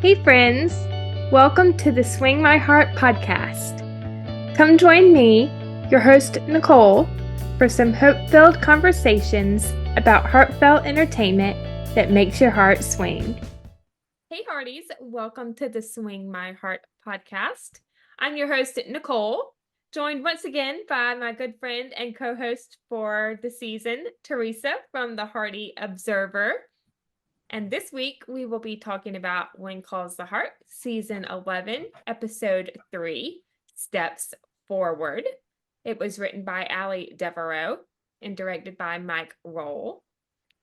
Hey friends, welcome to the Swing My Heart podcast. Come join me, your host Nicole, for some hope-filled conversations about heartfelt entertainment that makes your heart swing. Hey Hearties, welcome to the Swing My Heart podcast. I'm your host Nicole, joined once again by my good friend and co-host for the season, Theresa from the Heartie Observer. And this week, we will be talking about When Calls the Heart, Season 11, Episode 3, Steps Forward. It was written by Ali Devereaux and directed by Mike Roll.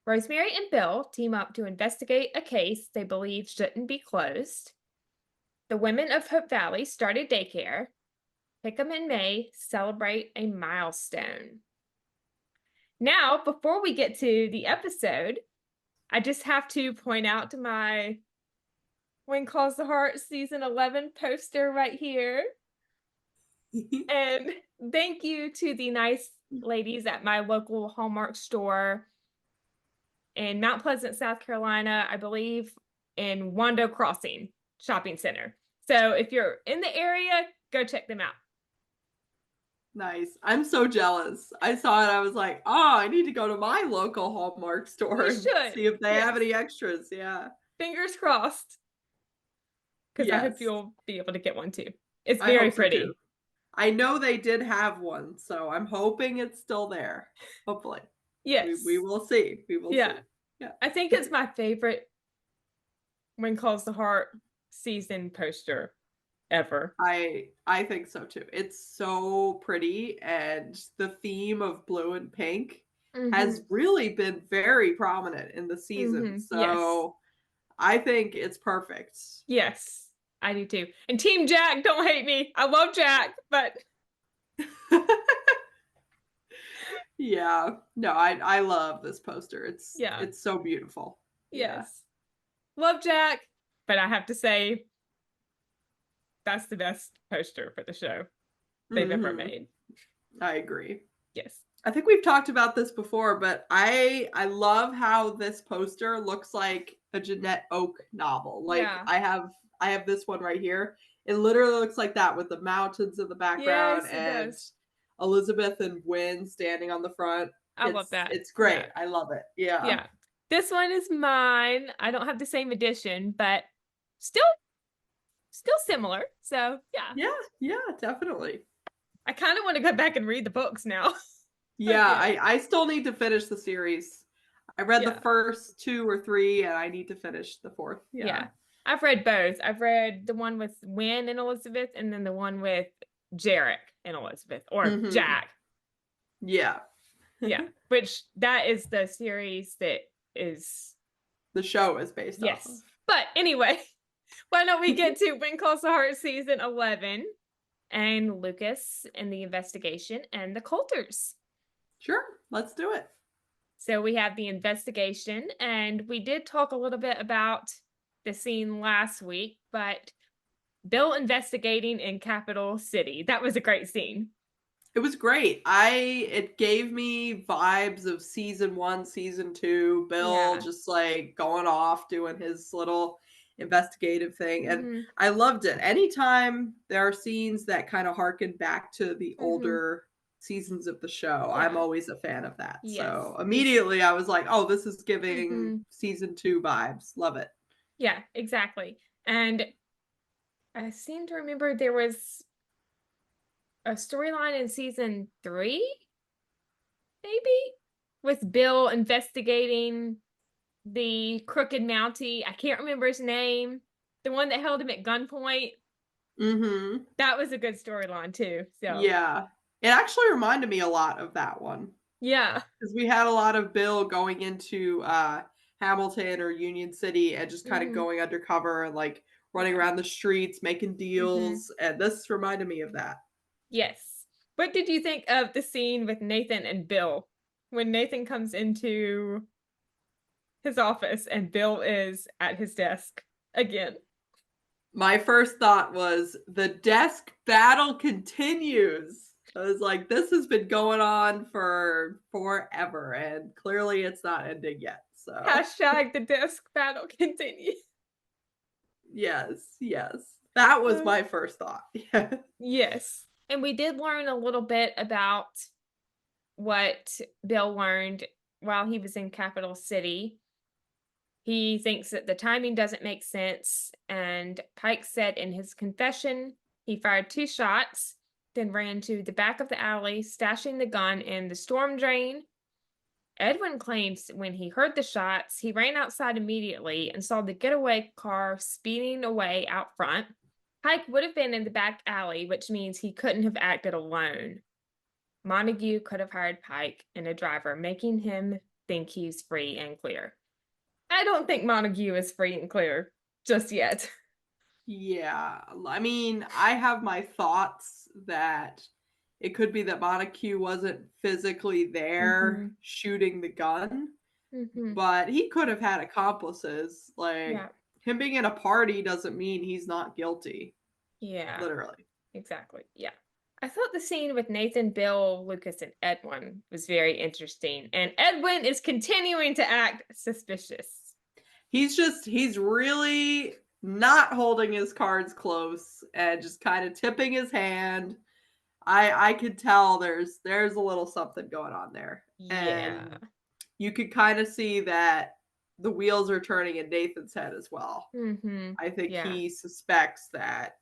Rosemary and Bill team up to investigate a case they believe shouldn't be closed. The women of Hope Valley start a daycare. Hickam and May celebrate a milestone. Now, before we get to the episode, I just have to point out to my When Calls the Heart Season 11 poster right here. And thank you to the nice ladies at my local Hallmark store in Mount Pleasant, South Carolina, I believe in Wando Crossing Shopping Center. So if you're in the area, go check them out. Nice. I'm so jealous. I saw it. I was like, oh, I need to go to my local Hallmark store and see if they have any extras. Yeah. Fingers crossed. Because I hope you'll be able to get one too. It's very pretty. So I know they did have one, so I'm hoping it's still there. Hopefully. Yes. We will see. We will see. Yeah. I think it's my favorite When Calls the Heart season poster ever. I think so too. It's so pretty, and the theme of blue and pink has really been very prominent in the season. So I think it's perfect. Yes, I do too. And Team Jack, don't hate me. I love Jack, but yeah. No, I love this poster. It's so beautiful. Yes. Love Jack, but I have to say that's the best poster for the show they've ever made. I agree. Yes. I think we've talked about this before, but I love how this poster looks like a Jeanette Oak novel. Like I have this one right here. It literally looks like that with the mountains in the background and Elizabeth and Gwen standing on the front. I love that. It's great. Yeah. I love it. Yeah. Yeah. This one is mine. I don't have the same edition, but still similar. So yeah. Yeah, definitely. I kind of want to go back and read the books now. Yeah, I still need to finish the series. I read the first 2 or 3, and I need to finish the 4th. Yeah. I've read both. I've read the one with Wynn and Elizabeth, and then the one with Jarek and Elizabeth, or Jack. Yeah. Yeah. Which that is the series that is the show is based off of. But anyway, why don't we get to When Calls the Heart Season 11 and Lucas and the investigation and the Coulters. Sure, let's do it. So we have the investigation, and we did talk a little bit about the scene last week, but Bill investigating in Capital City. That was a great scene. It was great. It gave me vibes of season 1, season 2, Bill just like going off doing his little investigative thing, and I loved it. Anytime there are scenes that kind of harken back to the older seasons of the show, I'm always a fan of that. So immediately I was like, oh, this is giving season 2 vibes. Love it. Yeah, exactly. And I seem to remember there was a storyline in season 3, maybe, with Bill investigating the crooked Mountie. I can't remember his name. The one that held him at gunpoint. That was a good storyline too. So yeah, it actually reminded me a lot of that one. Yeah, because we had a lot of Bill going into Hamilton or Union City and just kind of going undercover and like running around the streets, making deals, and this reminded me of that. Yes. What did you think of the scene with Nathan and Bill when Nathan comes into his office and Bill is at his desk again? My first thought was the desk battle continues. I was like, this has been going on for forever, and clearly it's not ending yet. So hashtag the desk battle continues. Yes, yes. That was my first thought. Yeah. Yes. And we did learn a little bit about what Bill learned while he was in Capital City. He thinks that the timing doesn't make sense, and Pike said in his confession he fired 2 shots, then ran to the back of the alley, stashing the gun in the storm drain. Edwin claims when he heard the shots, he ran outside immediately and saw the getaway car speeding away out front. Pike would have been in the back alley, which means he couldn't have acted alone. Montague could have hired Pike and a driver, making him think he's free and clear. I don't think Montague is free and clear just yet. Yeah. I mean, I have my thoughts that it could be that Montague wasn't physically there shooting the gun, but he could have had accomplices. Like, Yeah. him being in a party doesn't mean he's not guilty. Yeah. Literally. Exactly. Yeah. I thought the scene with Nathan, Bill, Lucas, and Edwin was very interesting. And Edwin is continuing to act suspicious. He's really not holding his cards close and just kind of tipping his hand. I could tell there's a little something going on there. Yeah. And you could kind of see that the wheels are turning in Nathan's head as well. I think he suspects that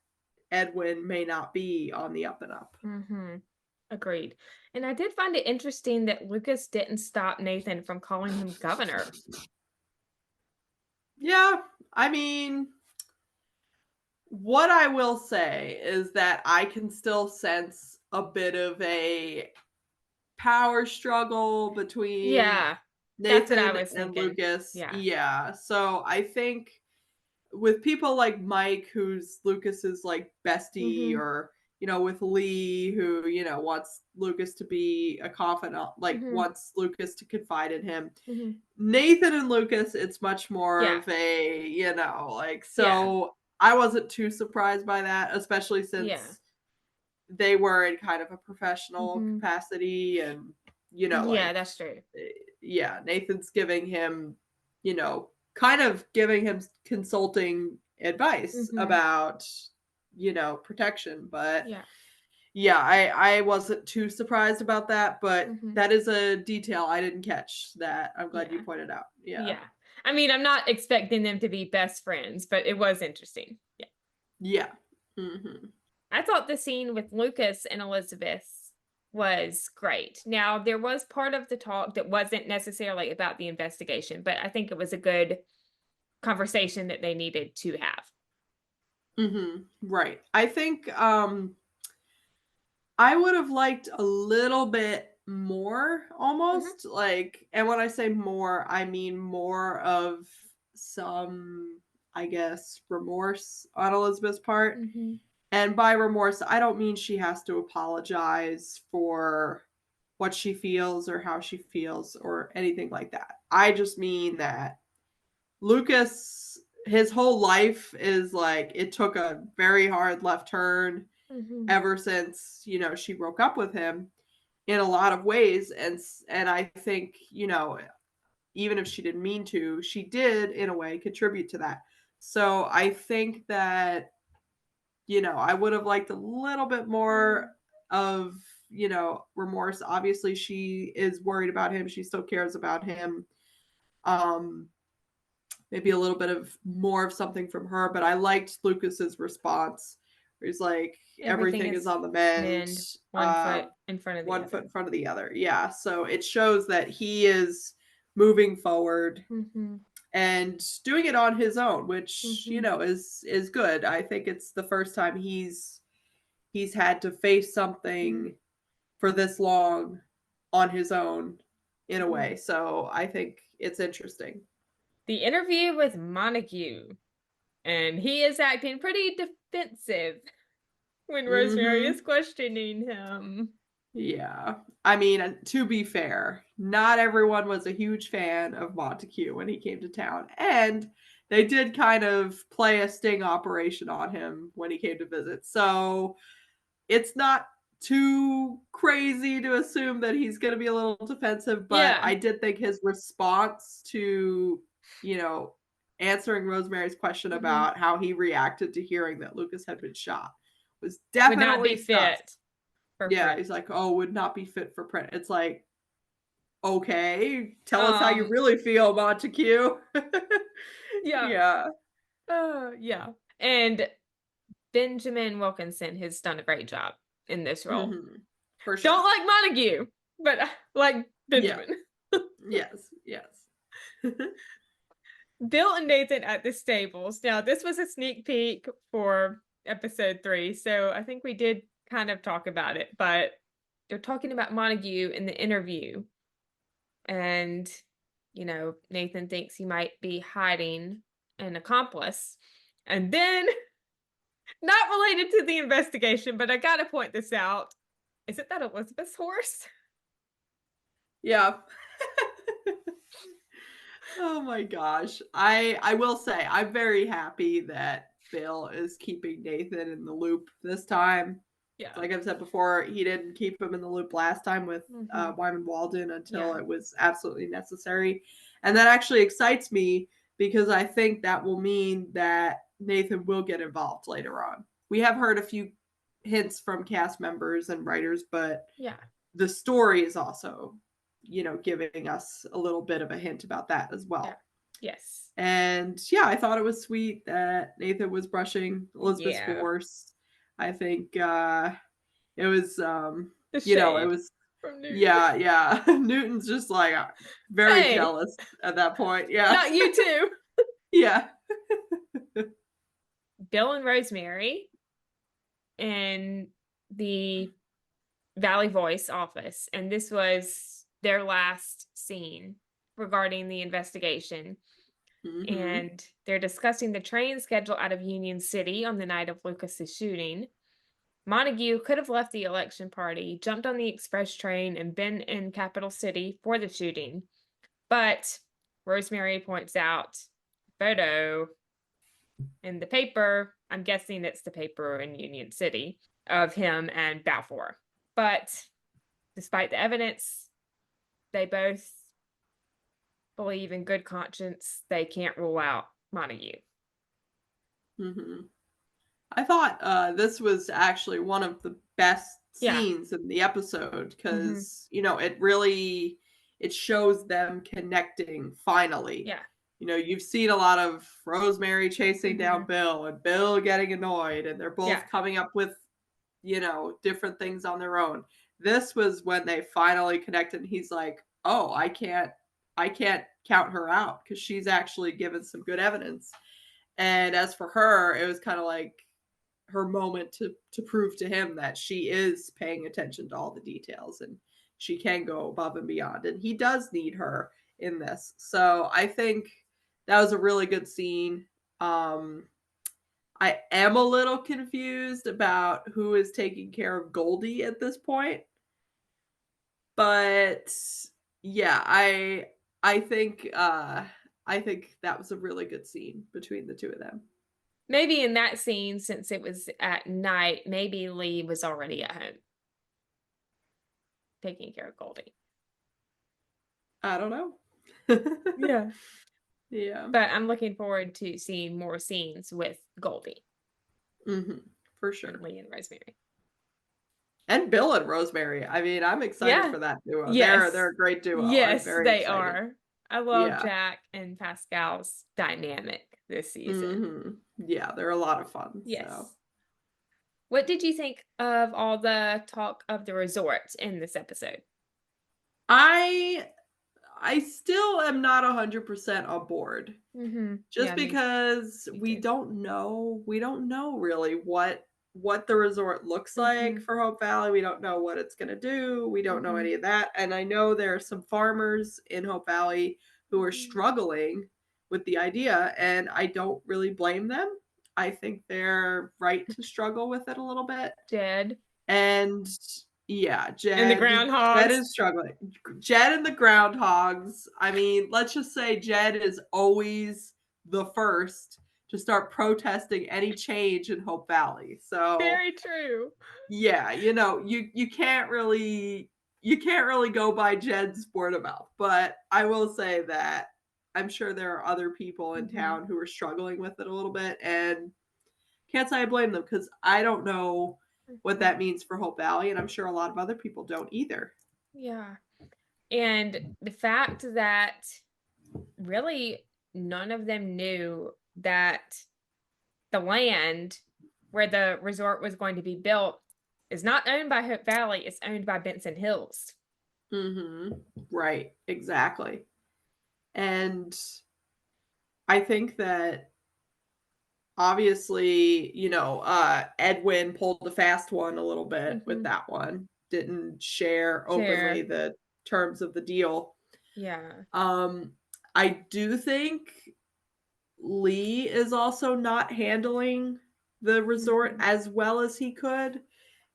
Edwin may not be on the up and up. Agreed. And I did find it interesting that Lucas didn't stop Nathan from calling him governor. Yeah, I mean, what I will say is that I can still sense a bit of a power struggle between that's what I Nathan was and thinking. Lucas. Yeah. So I think with people like Mike, who's Lucas's like bestie, or with Lee, who wants Lucas to be a confidant, like wants Lucas to confide in him. Nathan and Lucas, it's much more of a like so. I wasn't too surprised by that, especially since they were in kind of a professional capacity, and like that's true. Yeah, Nathan's giving him, kind of giving him consulting advice about, protection. But I wasn't too surprised about that, but that is a detail I didn't catch that I'm glad you pointed out. Yeah. I mean, I'm not expecting them to be best friends, but it was interesting. Yeah. I thought the scene with Lucas and Elizabeth was great. Now, there was part of the talk that wasn't necessarily about the investigation, but I think it was a good conversation that they needed to have. Right. I think I would have liked a little bit more, almost like, and when I say more, I mean more of some, I guess, remorse on Elizabeth's part. And by remorse, I don't mean she has to apologize for what she feels or how she feels or anything like that. I just mean that Lucas, his whole life is like, it took a very hard left turn ever since, she broke up with him in a lot of ways. And I think, even if she didn't mean to, she did in a way contribute to that. So I think that, I would have liked a little bit more of, remorse. Obviously she is worried about him. She still cares about him. Maybe a little bit of more of something from her, but I liked Lucas's response. Where he's like, everything is on the mend. One foot in front of the one other. foot in front of the other. Yeah. So it shows that he is moving forward and doing it on his own, which is good. I think it's the first time he's had to face something for this long on his own in a way. So I think it's interesting. The interview with Montague, and he is acting pretty defensive when Rosemary is questioning him. Yeah. I mean, to be fair, not everyone was a huge fan of Montague when he came to town. And they did kind of play a sting operation on him when he came to visit. So it's not too crazy to assume that he's going to be a little defensive. But I did think his response to, answering Rosemary's question about how he reacted to hearing that Lucas had been shot was definitely would not be fit for print. He's like, oh, would not be fit for print. It's like, okay, tell us how you really feel, Montague. Yeah. And Benjamin Wilkinson has done a great job in this role. For sure. Don't like Montague, but like Benjamin. Yes. Bill and Nathan at the stables. Now, this was a sneak peek for episode 3, so I think we did kind of talk about it, but they're talking about Montague in the interview. And, you know, Nathan thinks he might be hiding an accomplice. And then, not related to the investigation, but I gotta point this out. Isn't that Elizabeth's horse? Yeah. Oh my gosh. I will say, I'm very happy that Bill is keeping Nathan in the loop this time. Yeah. Like I've said before, he didn't keep him in the loop last time with Wyman Walden until it was absolutely necessary. And that actually excites me because I think that will mean that Nathan will get involved later on. We have heard a few hints from cast members and writers, but the story is also, you know, giving us a little bit of a hint about that as well. Yes. And I thought it was sweet that Nathan was brushing Elizabeth's horse. I think it was you know, it was from Newton. Newton's just like very jealous at that point. Yeah. Not you too. Yeah. Bill and Rosemary in the Valley Voice office, and this was their last scene regarding the investigation. And they're discussing the train schedule out of Union City on the night of Lucas's shooting. Montague could have left the election party, jumped on the express train, and been in Capital City for the shooting. But Rosemary points out photo in the paper, I'm guessing it's the paper in Union City, of him and Balfour. But despite the evidence, they both believe in good conscience they can't rule out Montague. I thought this was actually one of the best scenes in the episode because, you know, it shows them connecting finally. Yeah. You know, you've seen a lot of Rosemary chasing down Bill and Bill getting annoyed, and they're both coming up with, you know, different things on their own. This was when they finally connected, and he's like, oh, I can't count her out because she's actually given some good evidence. And as for her, it was kind of like her moment to prove to him that she is paying attention to all the details and she can go above and beyond. And he does need her in this. So I think that was a really good scene. I am a little confused about who is taking care of Goldie at this point. But yeah, I think that was a really good scene between the two of them. Maybe in that scene, since it was at night, maybe Lee was already at home taking care of Goldie. I don't know. Yeah. But I'm looking forward to seeing more scenes with Goldie. For sure. And Lee and Rosemary. And Bill and Rosemary. I mean, I'm excited for that duo. Yes. They're a great duo. Yes, they are. I love Jack and Pascal's dynamic this season. Yeah, they're a lot of fun. Yes. So. What did you think of all the talk of the resort in this episode? I still am not 100% on board. Just because we don't know really what the resort looks like for Hope Valley. We don't know what it's going to do. We don't know any of that. And I know there are some farmers in Hope Valley who are struggling with the idea, and I don't really blame them. I think they're right to struggle with it a little bit. Jed. And Jed. And the groundhogs. Jed is struggling. Jed and the groundhogs. I mean, let's just say Jed is always the first to start protesting any change in Hope Valley. So very true. Yeah, you know, you can't really go by Jed's word of mouth, but I will say that I'm sure there are other people in town who are struggling with it a little bit, and can't say I blame them because I don't know what that means for Hope Valley, and I'm sure a lot of other people don't either. Yeah. And the fact that really none of them knew that the land where the resort was going to be built is not owned by Hope Valley, it's owned by Benson Hills. Right, exactly. And I think that obviously, Edwin pulled the fast one a little bit with that one. Didn't share openly the terms of the deal. Yeah. I do think Lee is also not handling the resort as well as he could,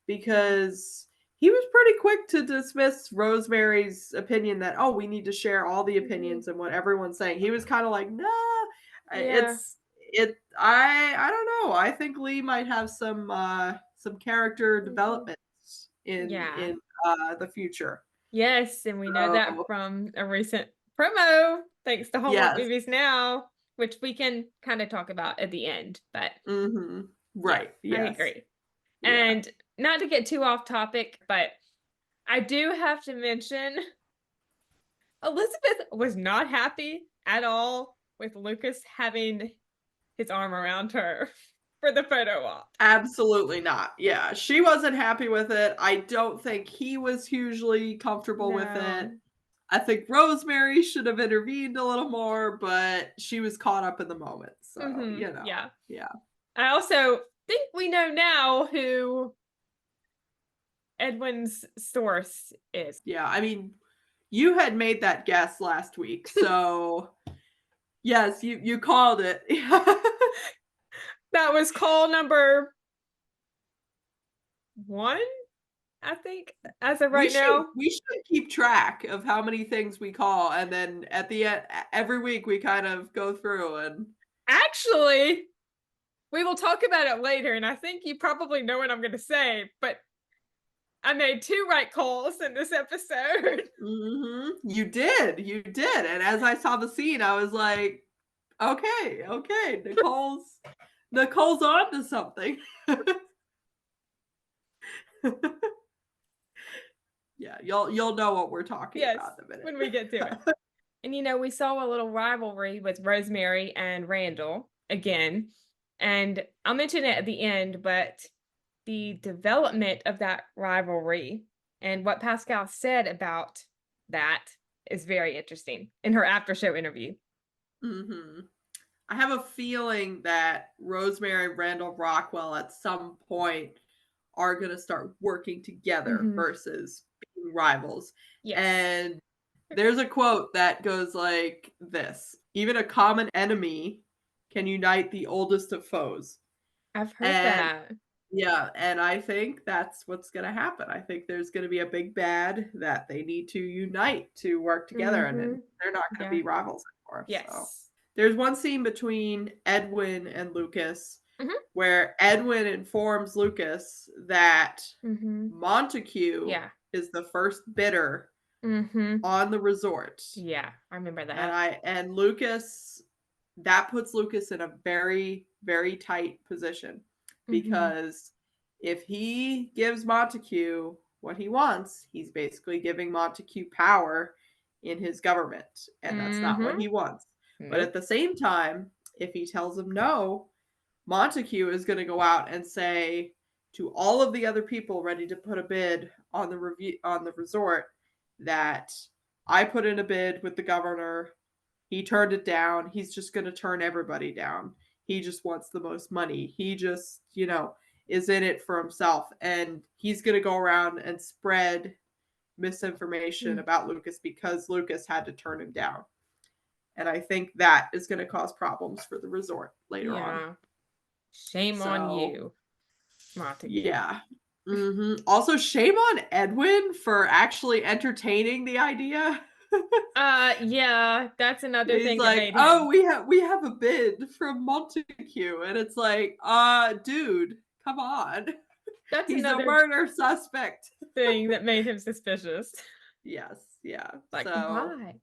because he was pretty quick to dismiss Rosemary's opinion that, oh, we need to share all the opinions and what everyone's saying. He was kind of like, nah, I don't know. I think Lee might have some character developments in the future. Yes, and we know that from a recent promo, thanks to Hallmark Movies Now, which we can kind of talk about at the end. But right, I agree. Yeah. And not to get too off topic, but I do have to mention Elizabeth was not happy at all with Lucas having his arm around her for the photo op. Absolutely not. Yeah, she wasn't happy with it. I don't think he was hugely comfortable with it. I think Rosemary should have intervened a little more, but she was caught up in the moment. So, Yeah. I also think we know now who Edwin's source is. Yeah, I mean, you had made that guess last week, so yes, you called it. That was call number 1, I think, as of right now. We should keep track of how many things we call, and then at the end, every week we kind of go through and. Actually, we will talk about it later, and I think you probably know what I'm going to say, but I made 2 right calls in this episode. You did. And as I saw the scene, I was like, okay, Nicole's on to something. Yeah, you'll know what we're talking about in a minute. When we get to it. And we saw a little rivalry with Rosemary and Randall again, and I'll mention it at the end, but the development of that rivalry and what Pascal said about that is very interesting in her after show interview. I have a feeling that Rosemary and Randall Rockwell at some point are going to start working together versus being rivals. Yes. And there's a quote that goes like this: even a common enemy can unite the oldest of foes. I've heard that. Yeah, and I think that's what's going to happen. I think there's going to be a big bad that they need to unite to work together, and then they're not going to be rivals anymore. Yes. So. There's one scene between Edwin and Lucas where Edwin informs Lucas that Montague is the first bidder on the resort. Yeah, I remember that. And Lucas, that puts Lucas in a very, very tight position, because if he gives Montague what he wants, he's basically giving Montague power in his government, and that's not what he wants. But at the same time, if he tells him no, Montague is going to go out and say to all of the other people ready to put a bid on the resort that I put in a bid with the governor. He turned it down. He's just going to turn everybody down. He just wants the most money. He just, is in it for himself. And he's going to go around and spread misinformation about Lucas because Lucas had to turn him down. And I think that is going to cause problems for the resort later on. Shame on you, Montague. Yeah. Also, shame on Edwin for actually entertaining the idea. Yeah, that's another thing. He's like, oh, we have a bid from Montague, and it's like, dude, come on. He's a murder suspect. Thing that made him suspicious. Yes, yeah. Like, why?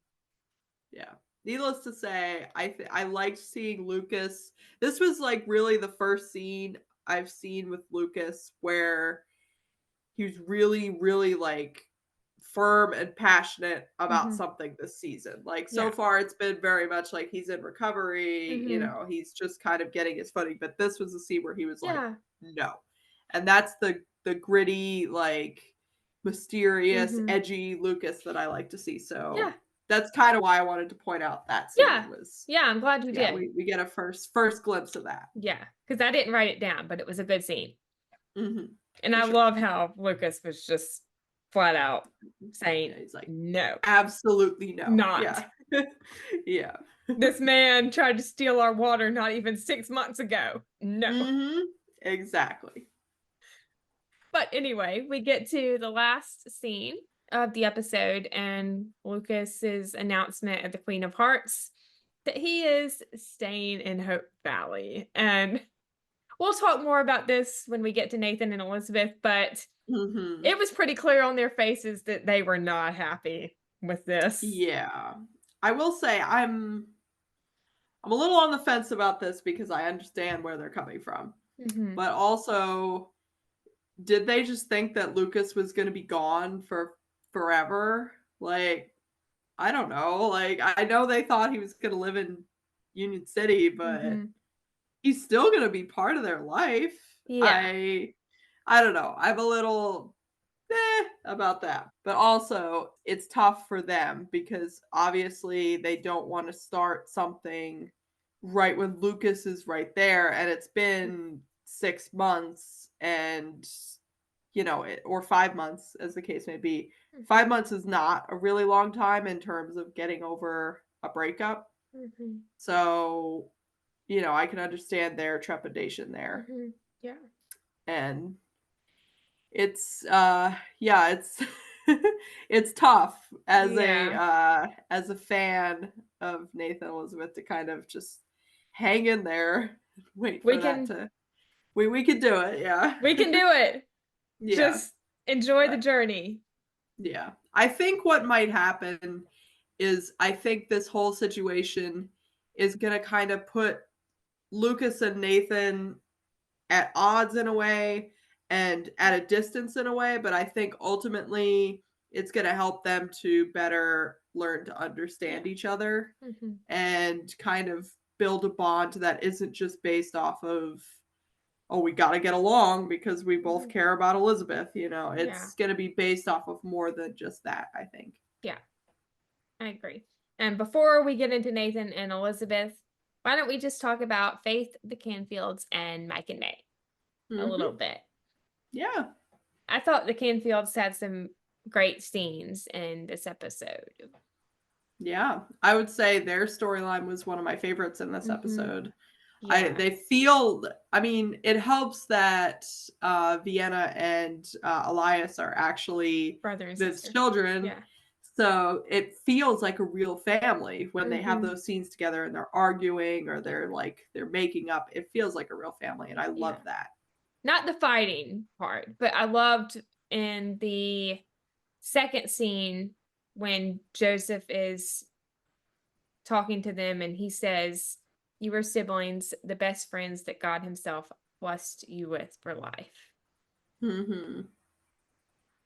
Yeah. needless to say, I liked seeing Lucas. This was like really the first scene I've seen with Lucas where he was really, really like firm and passionate about something this season. Like so far it's been very much like he's in recovery, you know, he's just kind of getting his footing, but this was a scene where he was like, no. And that's the gritty, like mysterious, edgy Lucas that I like to see. So that's kind of why I wanted to point out that scene was I'm glad you did. we get a first glimpse of that. Yeah, because I didn't write it down, but it was a good scene. And For I sure. love how Lucas was just flat out saying, he's like, no. Absolutely no. Not. Yeah. Yeah. This man tried to steal our water not even 6 months ago. No. Exactly. But anyway, we get to the last scene of the episode and Lucas's announcement at the Queen of Hearts that he is staying in Hope Valley. And we'll talk more about this when we get to Nathan and Elizabeth, but it was pretty clear on their faces that they were not happy with this. Yeah. I will say I'm a little on the fence about this because I understand where they're coming from. But also, did they just think that Lucas was going to be gone for forever? Like, I don't know. Like, I know they thought he was going to live in Union City, but he's still going to be part of their life. Yeah. I don't know. I'm a little about that. But also, it's tough for them because obviously they don't want to start something right when Lucas is right there, and it's been 6 months and or 5 months as the case may be. 5 months is not a really long time in terms of getting over a breakup. So, I can understand their trepidation there. Yeah. And it's it's it's tough as a fan of Nathan Elizabeth to kind of just hang in there, wait for that to we can do it. Yeah, we can do it. Just enjoy the journey. Yeah, I think what might happen is I think this whole situation is gonna kind of put Lucas and Nathan at odds in a way and at a distance in a way, but I think ultimately it's going to help them to better learn to understand each other and kind of build a bond that isn't just based off of, oh, we got to get along because we both care about Elizabeth. It's going to be based off of more than just that, I think. Yeah, I agree. And before we get into Nathan and Elizabeth, why don't we just talk about Faith, the Canfields, and Mike and May a little bit? Yeah. I thought the Canfields had some great scenes in this episode. Yeah, I would say their storyline was one of my favorites in this episode. They feel, I mean, it helps that Vienna and Elias are actually Viv's children. Yeah. So it feels like a real family when they have those scenes together and they're arguing or they're making up. It feels like a real family, and I love that. Not the fighting part, but I loved in the second scene when Joseph is talking to them and he says, "You were siblings, the best friends that God himself blessed you with for life."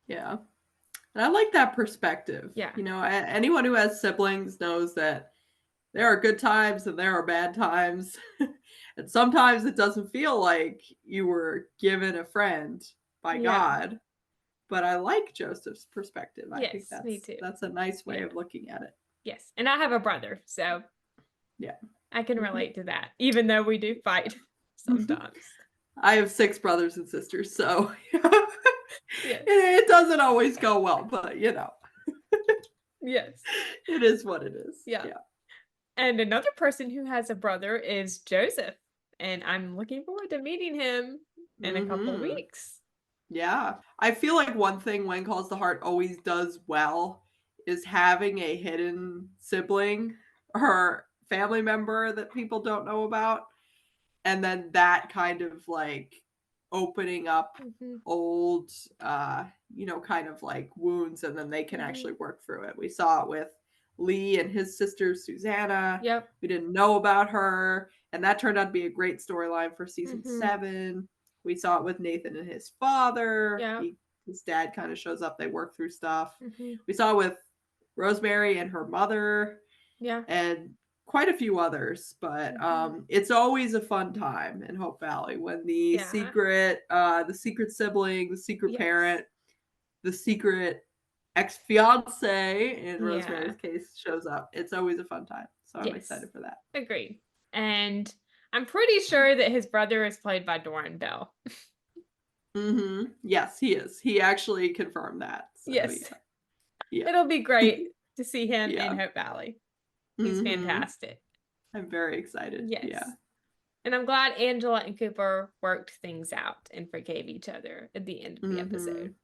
Yeah. And I like that perspective. Yeah. Anyone who has siblings knows that there are good times and there are bad times. And sometimes it doesn't feel like you were given a friend by God. But I like Joseph's perspective. I think me too. That's a nice way of looking at it. Yes. And I have a brother, so I can relate to that, even though we do fight sometimes. I have 6 brothers and sisters, so it doesn't always go well, but yes, it is what it is. Yeah. And another person who has a brother is Joseph, and I'm looking forward to meeting him in a couple weeks. Yeah. I feel like one thing When Calls the Heart always does well is having a hidden sibling or family member that people don't know about. And then that kind of opening up old, kind of wounds, and then they can actually work through it. We saw it with Lee and his sister Susanna. Yep. We didn't know about her, and that turned out to be a great storyline for season 7. We saw it with Nathan and his father. Yep. His dad kind of shows up. They work through stuff. We saw it with Rosemary and her mother. Yeah. And quite a few others, but it's always a fun time in Hope Valley when the secret sibling, the secret parent, the secret ex-fiance in Rosemary's case shows up. It's always a fun time. So I'm excited for that. Agreed. And I'm pretty sure that his brother is played by Doran Bell. Yes, he is. He actually confirmed that. So, yes. Yeah. It'll be great to see him in Hope Valley. He's fantastic. I'm very excited. Yes. Yeah. And I'm glad Angela and Cooper worked things out and forgave each other at the end of the episode.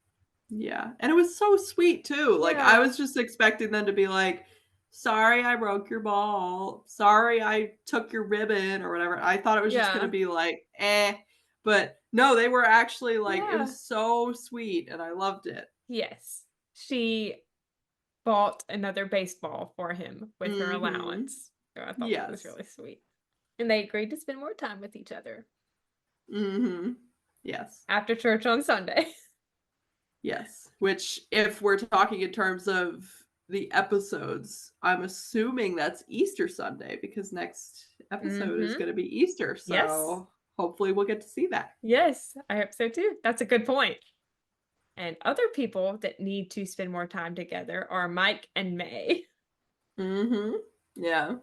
Yeah. And it was so sweet too. Like I was just expecting them to be like, sorry I broke your ball. Sorry I took your ribbon or whatever. I thought it was just going to be like, But no, they were actually like, it was so sweet and I loved it. Yes. She bought another baseball for him with her allowance. So I thought that was really sweet. And they agreed to spend more time with each other. Yes. After church on Sunday. Yes. Which, if we're talking in terms of the episodes, I'm assuming that's Easter Sunday because next episode is going to be Easter. So hopefully we'll get to see that. Yes, I hope so too. That's a good point. And other people that need to spend more time together are Mike and May. Yeah.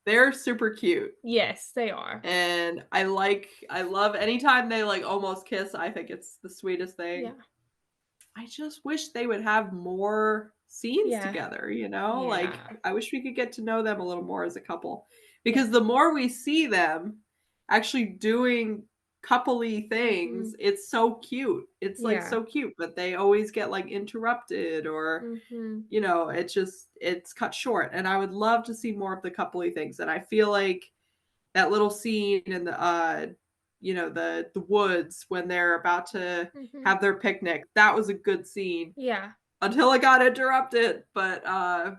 They're super cute. Yes, they are. And I love anytime they like almost kiss, I think it's the sweetest thing. Yeah. I just wish they would have more scenes together, you know? Like I wish we could get to know them a little more as a couple. Because the more we see them actually doing coupley things, it's so cute. It's like so cute, but they always get like interrupted or you know, it's cut short. And I would love to see more of the coupley things. And I feel like that little scene in the you know, the woods when they're about to have their picnic, that was a good scene. Yeah. Until it got interrupted. But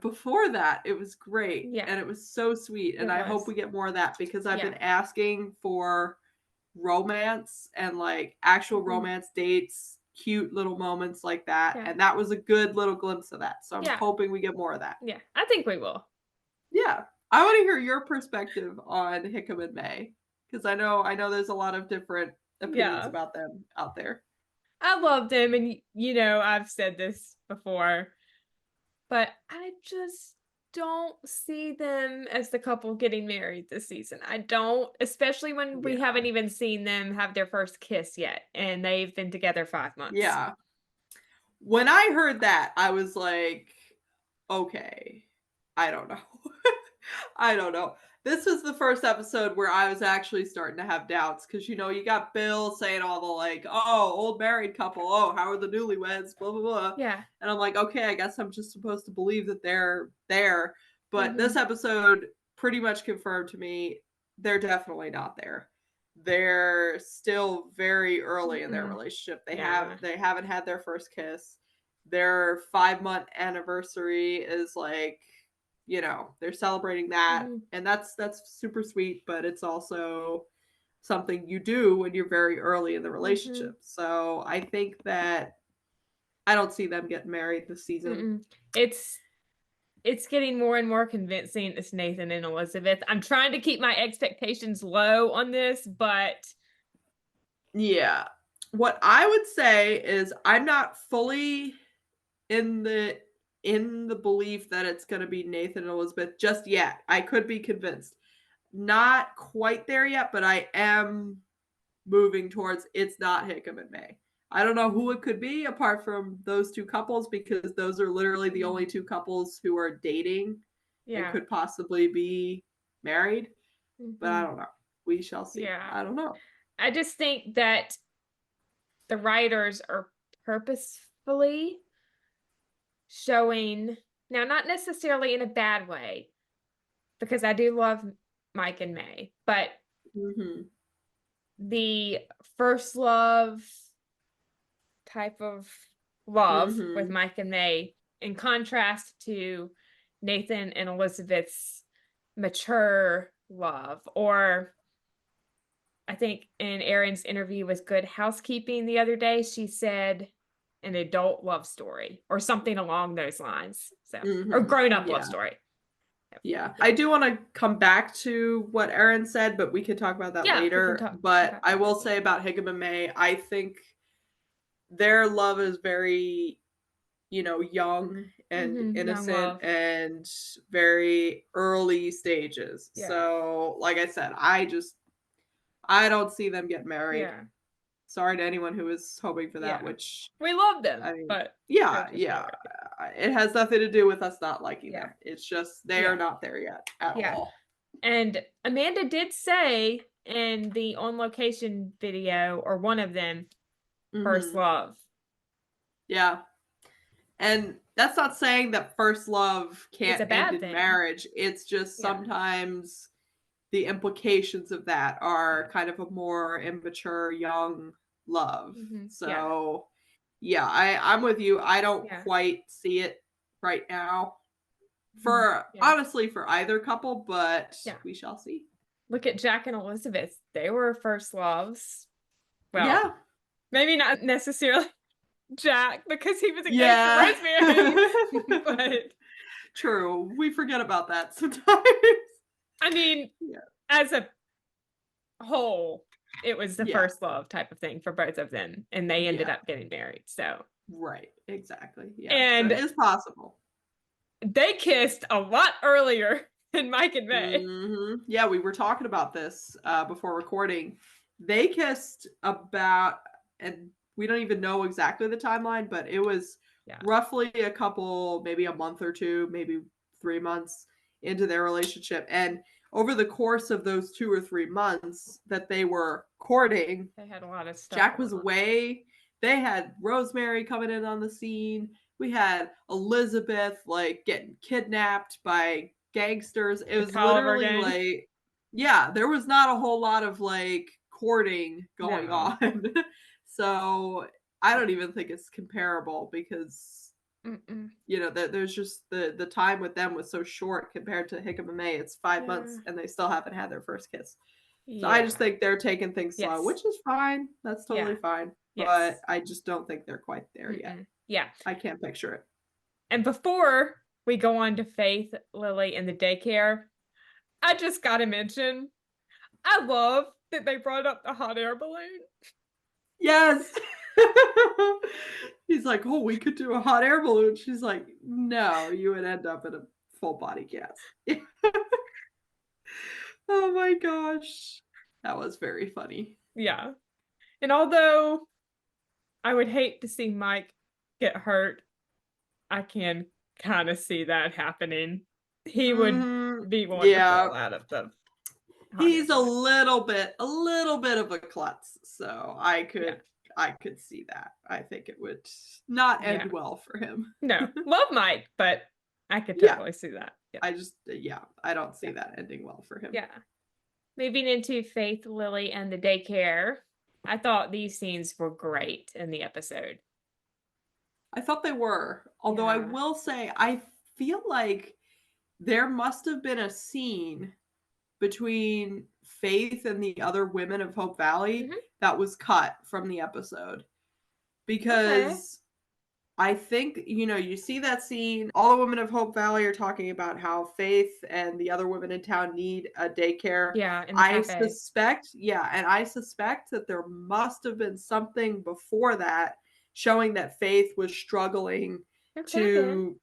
before that, it was great. Yeah. And it was so sweet. And I hope we get more of that because I've been asking for romance and like actual romance dates, cute little moments like that. And that was a good little glimpse of that. So I'm hoping we get more of that. Yeah, I think we will. Yeah. I want to hear your perspective on Hickam and May. Because I know there's a lot of different opinions about them out there. I love them, and you know, I've said this before, but I just don't see them as the couple getting married this season. I don't, especially when we haven't even seen them have their first kiss yet, and they've been together 5 months. Yeah. When I heard that, I was like, okay, I don't know. I don't know. This was the first episode where I was actually starting to have doubts because, you know, you got Bill saying all the like, oh, old married couple. Oh, how are the newlyweds? Blah, blah, blah. Yeah. And I'm like, okay, I guess I'm just supposed to believe that they're there. But this episode pretty much confirmed to me they're definitely not there. They're still very early in their relationship. They haven't had their first kiss. Their 5-month anniversary is like, you know, they're celebrating that and that's super sweet, but it's also something you do when you're very early in the relationship. So I think that I don't see them getting married this season. It's getting more and more convincing it's Nathan and Elizabeth. I'm trying to keep my expectations low on this, but yeah. What I would say is I'm not fully in the belief that it's going to be Nathan and Elizabeth just yet. I could be convinced. Not quite there yet, but I am moving towards it's not Hickam and May. I don't know who it could be apart from those two couples because those are literally the only two couples who are dating and could possibly be married. But I don't know. We shall see. Yeah. I don't know. I just think that the writers are purposefully showing, now not necessarily in a bad way, because I do love Mike and May, but the first love type of love with Mike and May in contrast to Nathan and Elizabeth's mature love, or I think in Erin's interview with Good Housekeeping the other day, she said an adult love story or something along those lines. So, or grown-up love story. Yeah. I do want to come back to what Erin said, but we can talk about that later. But I will say about Hickam and May, I think their love is very, young and innocent and very early stages. Yeah. So, like I said, I don't see them get married. Yeah. Sorry to anyone who was hoping for that, which we love them. I mean, but it has nothing to do with us not liking them. It's just they are not there yet at all. And Amanda did say in the On Location video, or one of them, first love. Yeah. And that's not saying that first love can't end in marriage. It's just sometimes the implications of that are kind of a more immature, young love. So, I'm with you. I don't quite see it right now honestly, for either couple, but we shall see. Look at Jack and Elizabeth. They were first loves. Well, maybe not necessarily Jack, because he was engaged to Rosemary. But true. We forget about that sometimes. I mean, as a whole, it was the first love type of thing for both of them, and they ended up getting married. So right, exactly. Yeah, and so it is possible. They kissed a lot earlier than Mike and May. Yeah, we were talking about this before recording. They kissed about, and we don't even know exactly the timeline, but it was roughly a couple, maybe a month or two, maybe 3 months into their relationship. And over the course of those 2 or 3 months that they were courting, they had a lot of stuff. Jack was away. They had Rosemary coming in on the scene. We had Elizabeth getting kidnapped by gangsters. It was literally there was not a whole lot of courting going on. So I don't even think it's comparable because there's just the time with them was so short compared to Hickam and May. It's 5 months and they still haven't had their first kiss. So I just think they're taking things slow, which is fine. That's totally fine. But I just don't think they're quite there yet. Yeah. I can't picture it. And before we go on to Faith, Lily, and the daycare, I just got to mention, I love that they brought up the hot air balloon. Yes. He's like, oh, we could do a hot air balloon. She's like, no, you would end up in a full body cast. Oh my gosh. That was very funny. Yeah. And although I would hate to see Mike get hurt, I can kind of see that happening. He would be one to fall out of the. He's a little bit of a klutz, so I could see that. I think it would not end well for him. No, love Mike, but I could totally see that. Yeah. I don't see that ending well for him. Yeah. Moving into Faith, Lily, and the daycare, I thought these scenes were great in the episode. I thought they were. Although I will say, I feel like there must have been a scene between Faith and the other women of Hope Valley that was cut from the episode. Because I think, you see that scene, all the women of Hope Valley are talking about how Faith and the other women in town need a daycare. Yeah, I suspect that there must have been something before that showing that Faith was struggling to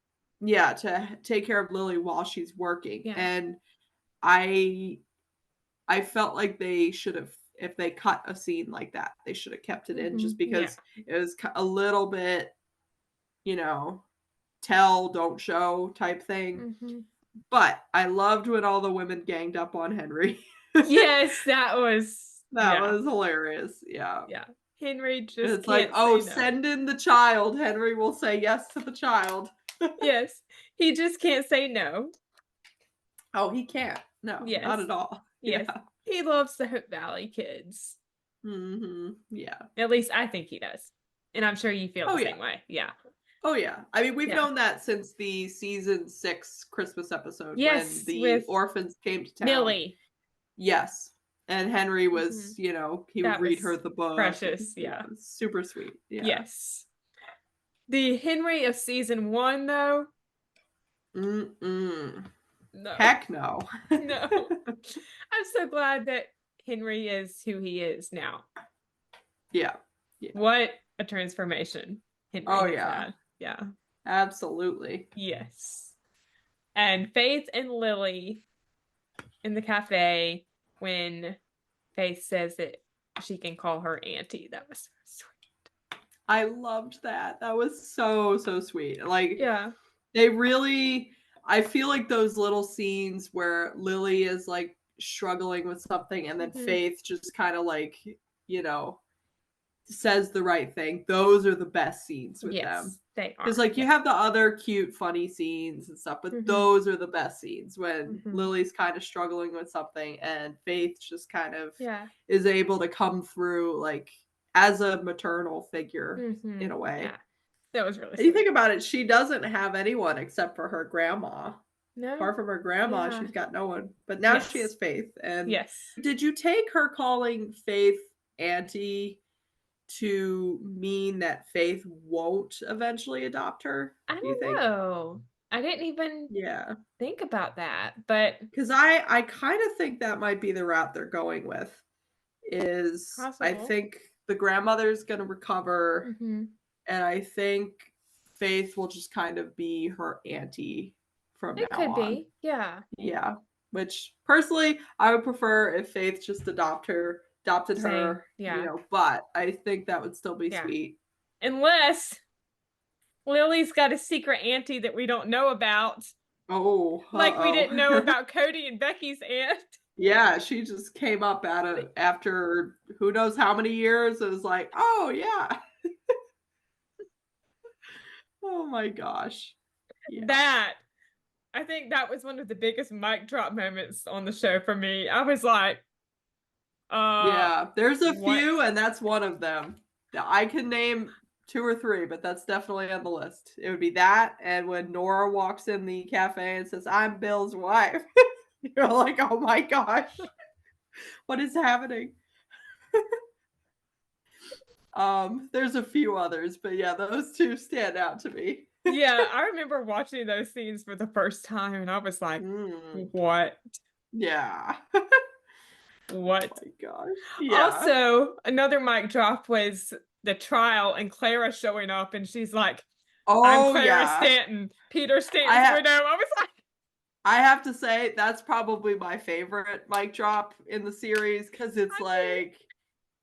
take care of Lily while she's working. Yeah. And I felt like they should have, if they cut a scene like that, they should have kept it in just because it was a little bit, tell, don't show type thing. But I loved when all the women ganged up on Henry. Yes, that was hilarious. Yeah. Yeah. Henry just it's like, send in the child. Henry will say yes to the child. Yes. He just can't say no. Oh, he can't. No, not at all. Yes. Yeah. He loves the Hope Valley kids. Yeah. At least I think he does. And I'm sure you feel the same way. Yeah. Oh yeah. I mean, we've known that since the season 6 Christmas episode when Yes, the with orphans came to town. Millie. Yes. And Henry was, he would That read was her the book. precious. And, Yeah. it was super sweet. Yeah. Yes. The Henry of season 1, though. Mm-mm. No. Heck no. No. I'm so glad that Henry is who he is now. Yeah. What a transformation Henry has had. Yeah. Absolutely. Yes. And Faith and Lily in the cafe when Faith says that she can call her auntie. That was so sweet. I loved that. That was so, so sweet. Like, yeah. They really, I feel like those little scenes where Lily is like struggling with something and then Faith just kind of like, says the right thing. Those are the best scenes with them. They are. Because like you have the other cute, funny scenes and stuff, but those are the best scenes when Lily's kind of struggling with something and Faith just kind of is able to come through like as a maternal figure in a way. Yeah. That was really sweet. You think about it, she doesn't have anyone except for her grandma. No. Apart from her grandma, she's got no one. But now she has Faith. And did you take her calling Faith auntie to mean that Faith won't eventually adopt her? I don't know. I didn't even think about that. But because I kind of think that might be the route they're going with. Is possible. I think the grandmother's going to recover. And I think Faith will just kind of be her auntie from now on. It could be, yeah. Yeah. Which personally, I would prefer if Faith just adopted her. But I think that would still be sweet. Unless Lily's got a secret auntie that we don't know about. Oh, like we didn't know about Cody and Becky's aunt. Yeah, she just came up after who knows how many years. It was like, oh yeah. Oh my gosh. Yeah. I think that was one of the biggest mic drop moments on the show for me. I was like, yeah, there's a few, and that's one of them. I can name 2 or 3, but that's definitely on the list. It would be that, and when Nora walks in the cafe and says, "I'm Bill's wife," you're like, "Oh my gosh, what is happening?" There's a few others, but yeah, those 2 stand out to me. Yeah, I remember watching those scenes for the first time, and I was like, "What?" Yeah. What? Oh my gosh. Yeah. Also, another mic drop was the trial and Clara showing up, and she's like, "I'm Clara Stanton, Peter Stanton's widow." I was like, I have to say that's probably my favorite mic drop in the series because it's like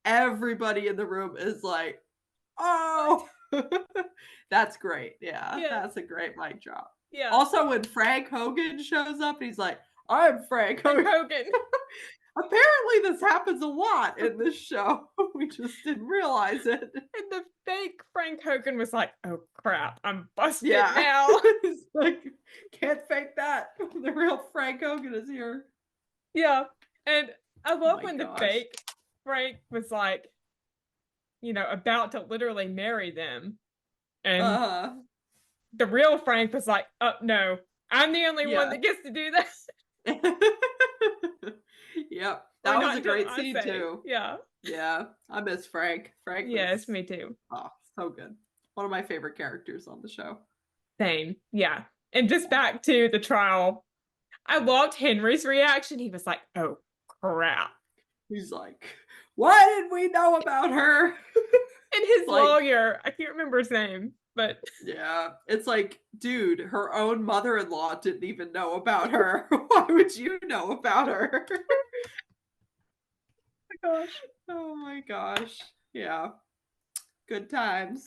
everybody in the room is like, "Oh." That's great. Yeah, that's a great mic drop. Yeah. Also, when Frank Hogan shows up, he's like, "I'm Frank Hogan." Apparently, this happens a lot in this show. We just didn't realize it. And the fake Frank Hogan was like, "Oh crap, I'm busted now." He's like, can't fake that. The real Frank Hogan is here. Yeah, and I love when the fake Frank was like, about to literally marry them. And the real Frank was like, "Oh, no, I'm the only one that gets to do this." Yep. That was a great scene, too. Yeah. Yeah. I miss Frank. Yes, me too. Oh, so good. One of my favorite characters on the show. Same. Yeah. And just back to the trial, I loved Henry's reaction. He was like, "Oh, crap." He's like, "What did we know about her?" And his lawyer, I can't remember his name, but yeah, it's like, dude, her own mother-in-law didn't even know about her. Why would you know about her? Oh my gosh. Yeah. Good times.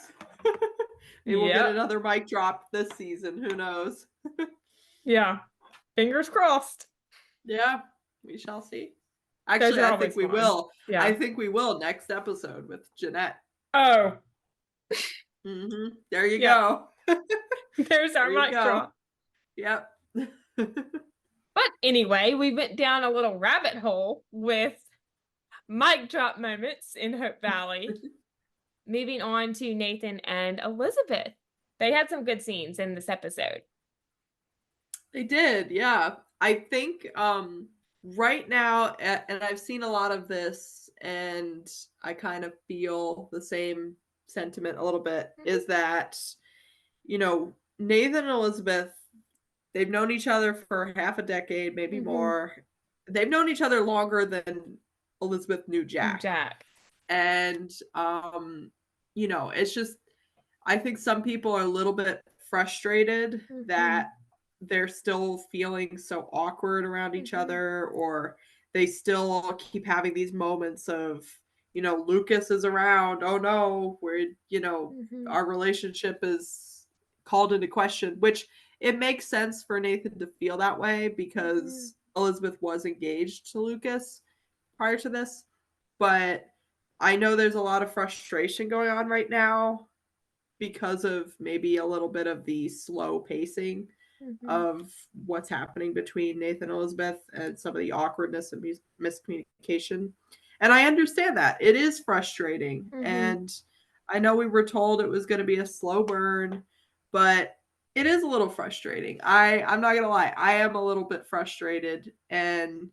Maybe we'll get another mic drop this season. Who knows? Yeah. Fingers crossed. Yeah, we shall see. Actually, I think we will. Yeah. I think we will next episode with Jeanette. Oh. There you go. There's our mic drop. Yep. But anyway, we went down a little rabbit hole with mic drop moments in Hope Valley. Moving on to Nathan and Elizabeth. They had some good scenes in this episode. They did, yeah. I think right now, and I've seen a lot of this, and I kind of feel the same sentiment a little bit, is that, Nathan and Elizabeth, they've known each other for half a decade, maybe more. They've known each other longer than Elizabeth knew Jack. And, it's just, I think some people are a little bit frustrated that they're still feeling so awkward around each other, or they still keep having these moments of, Lucas is around. Oh no, we're, our relationship is called into question, which it makes sense for Nathan to feel that way because Elizabeth was engaged to Lucas prior to this. But I know there's a lot of frustration going on right now because of maybe a little bit of the slow pacing of what's happening between Nathan and Elizabeth and some of the awkwardness and miscommunication. And I understand that. It is frustrating. And I know we were told it was going to be a slow burn, but it is a little frustrating. I'm not going to lie. I am a little bit frustrated, and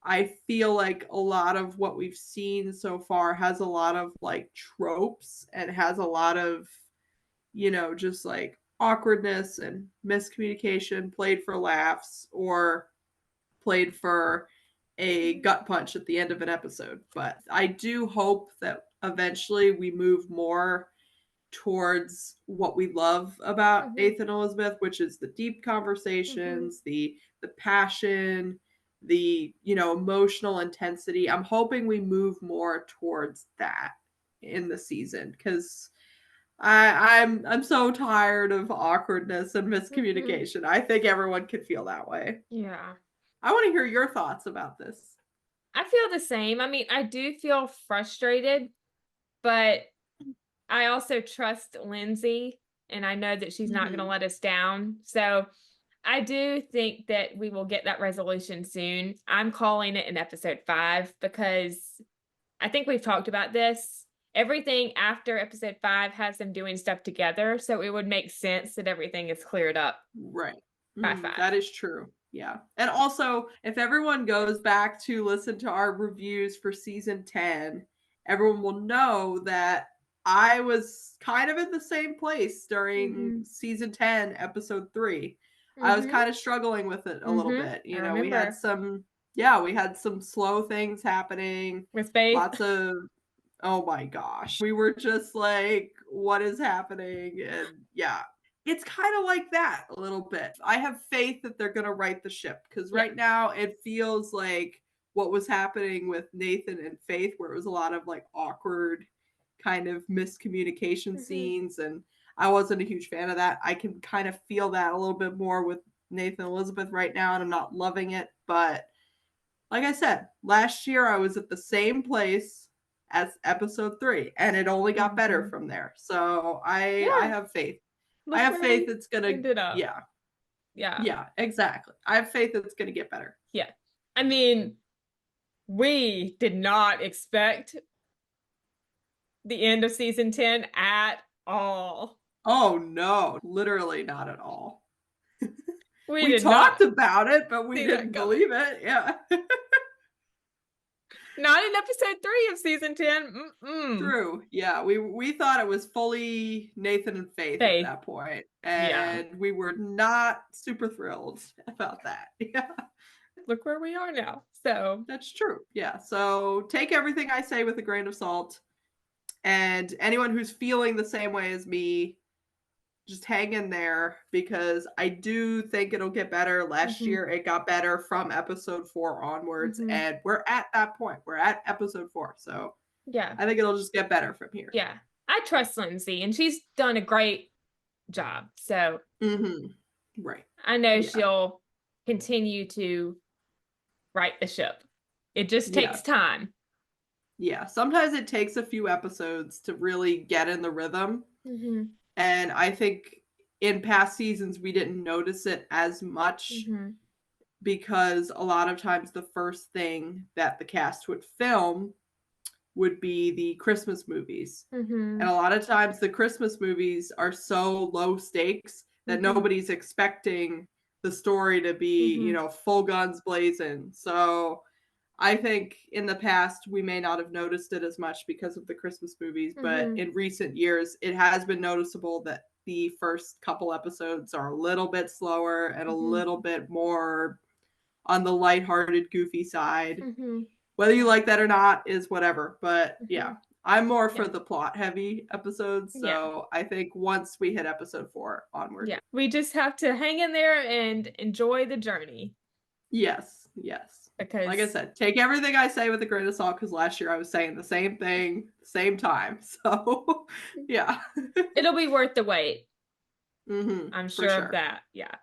I feel like a lot of what we've seen so far has a lot of like tropes and has a lot of, just like awkwardness and miscommunication played for laughs or played for a gut punch at the end of an episode. But I do hope that eventually we move more towards what we love about Nathan and Elizabeth, which is the deep conversations, the passion, the emotional intensity. I'm hoping we move more towards that in the season, because I'm so tired of awkwardness and miscommunication. I think everyone could feel that way. Yeah. I want to hear your thoughts about this. I feel the same. I mean, I do feel frustrated, but I also trust Lindsay, and I know that she's not going to let us down. So I do think that we will get that resolution soon. I'm calling it in episode 5 because I think we've talked about this. Everything after episode 5 has them doing stuff together, so it would make sense that everything is cleared up. Right. By 5. That is true. Yeah. And also, if everyone goes back to listen to our reviews for season 10, everyone will know that I was kind of in the same place during season 10, episode 3. I was kind of struggling with it a little bit. We had some slow things happening. With Faith. Lots of, oh my gosh. We were just like, what is happening? And yeah, it's kind of like that a little bit. I have faith that they're going to right the ship, because right now it feels like what was happening with Nathan and Faith, where it was a lot of like awkward kind of miscommunication scenes, and I wasn't a huge fan of that. I can kind of feel that a little bit more with Nathan and Elizabeth right now, and I'm not loving it. But like I said, last year I was at the same place as episode 3, and it only got better from there. So I have faith. I have faith it's gonna yeah, exactly. I have faith it's gonna get better. Yeah. I mean, we did not expect the end of season 10 at all. Oh no, literally not at all. We talked about it, but we didn't believe it. Yeah. Not in episode 3 of season 10. True. Yeah, we thought it was fully Nathan and Faith at that point, and we were not super thrilled about that. Yeah. Look where we are now. So that's true. Yeah. So take everything I say with a grain of salt, and anyone who's feeling the same way as me, just hang in there, because I do think it'll get better. Last year it got better from episode 4 onwards, and we're at that point. We're at episode 4, so yeah, I think it'll just get better from here. Yeah, I trust Lindsay, and she's done a great job. So right, I know she'll continue to right the ship. It just takes time. Yeah, sometimes it takes a few episodes to really get in the rhythm. And I think in past seasons, we didn't notice it as much because a lot of times the first thing that the cast would film would be the Christmas movies. Mm-hmm. And a lot of times the Christmas movies are so low stakes that nobody's expecting the story to be, you know, full guns blazing. So I think in the past we may not have noticed it as much because of the Christmas movies, but in recent years it has been noticeable that the first couple episodes are a little bit slower and a little bit more on the lighthearted, goofy side. Whether you like that or not is whatever, but yeah. I'm more for the plot heavy episodes, so I think once we hit episode 4 onward. Yeah, we just have to hang in there and enjoy the journey. Yes, yes. Because, like I said, take everything I say with a grain of salt, because last year I was saying the same thing, same time. So, yeah. It'll be worth the wait. I'm sure of that, yeah.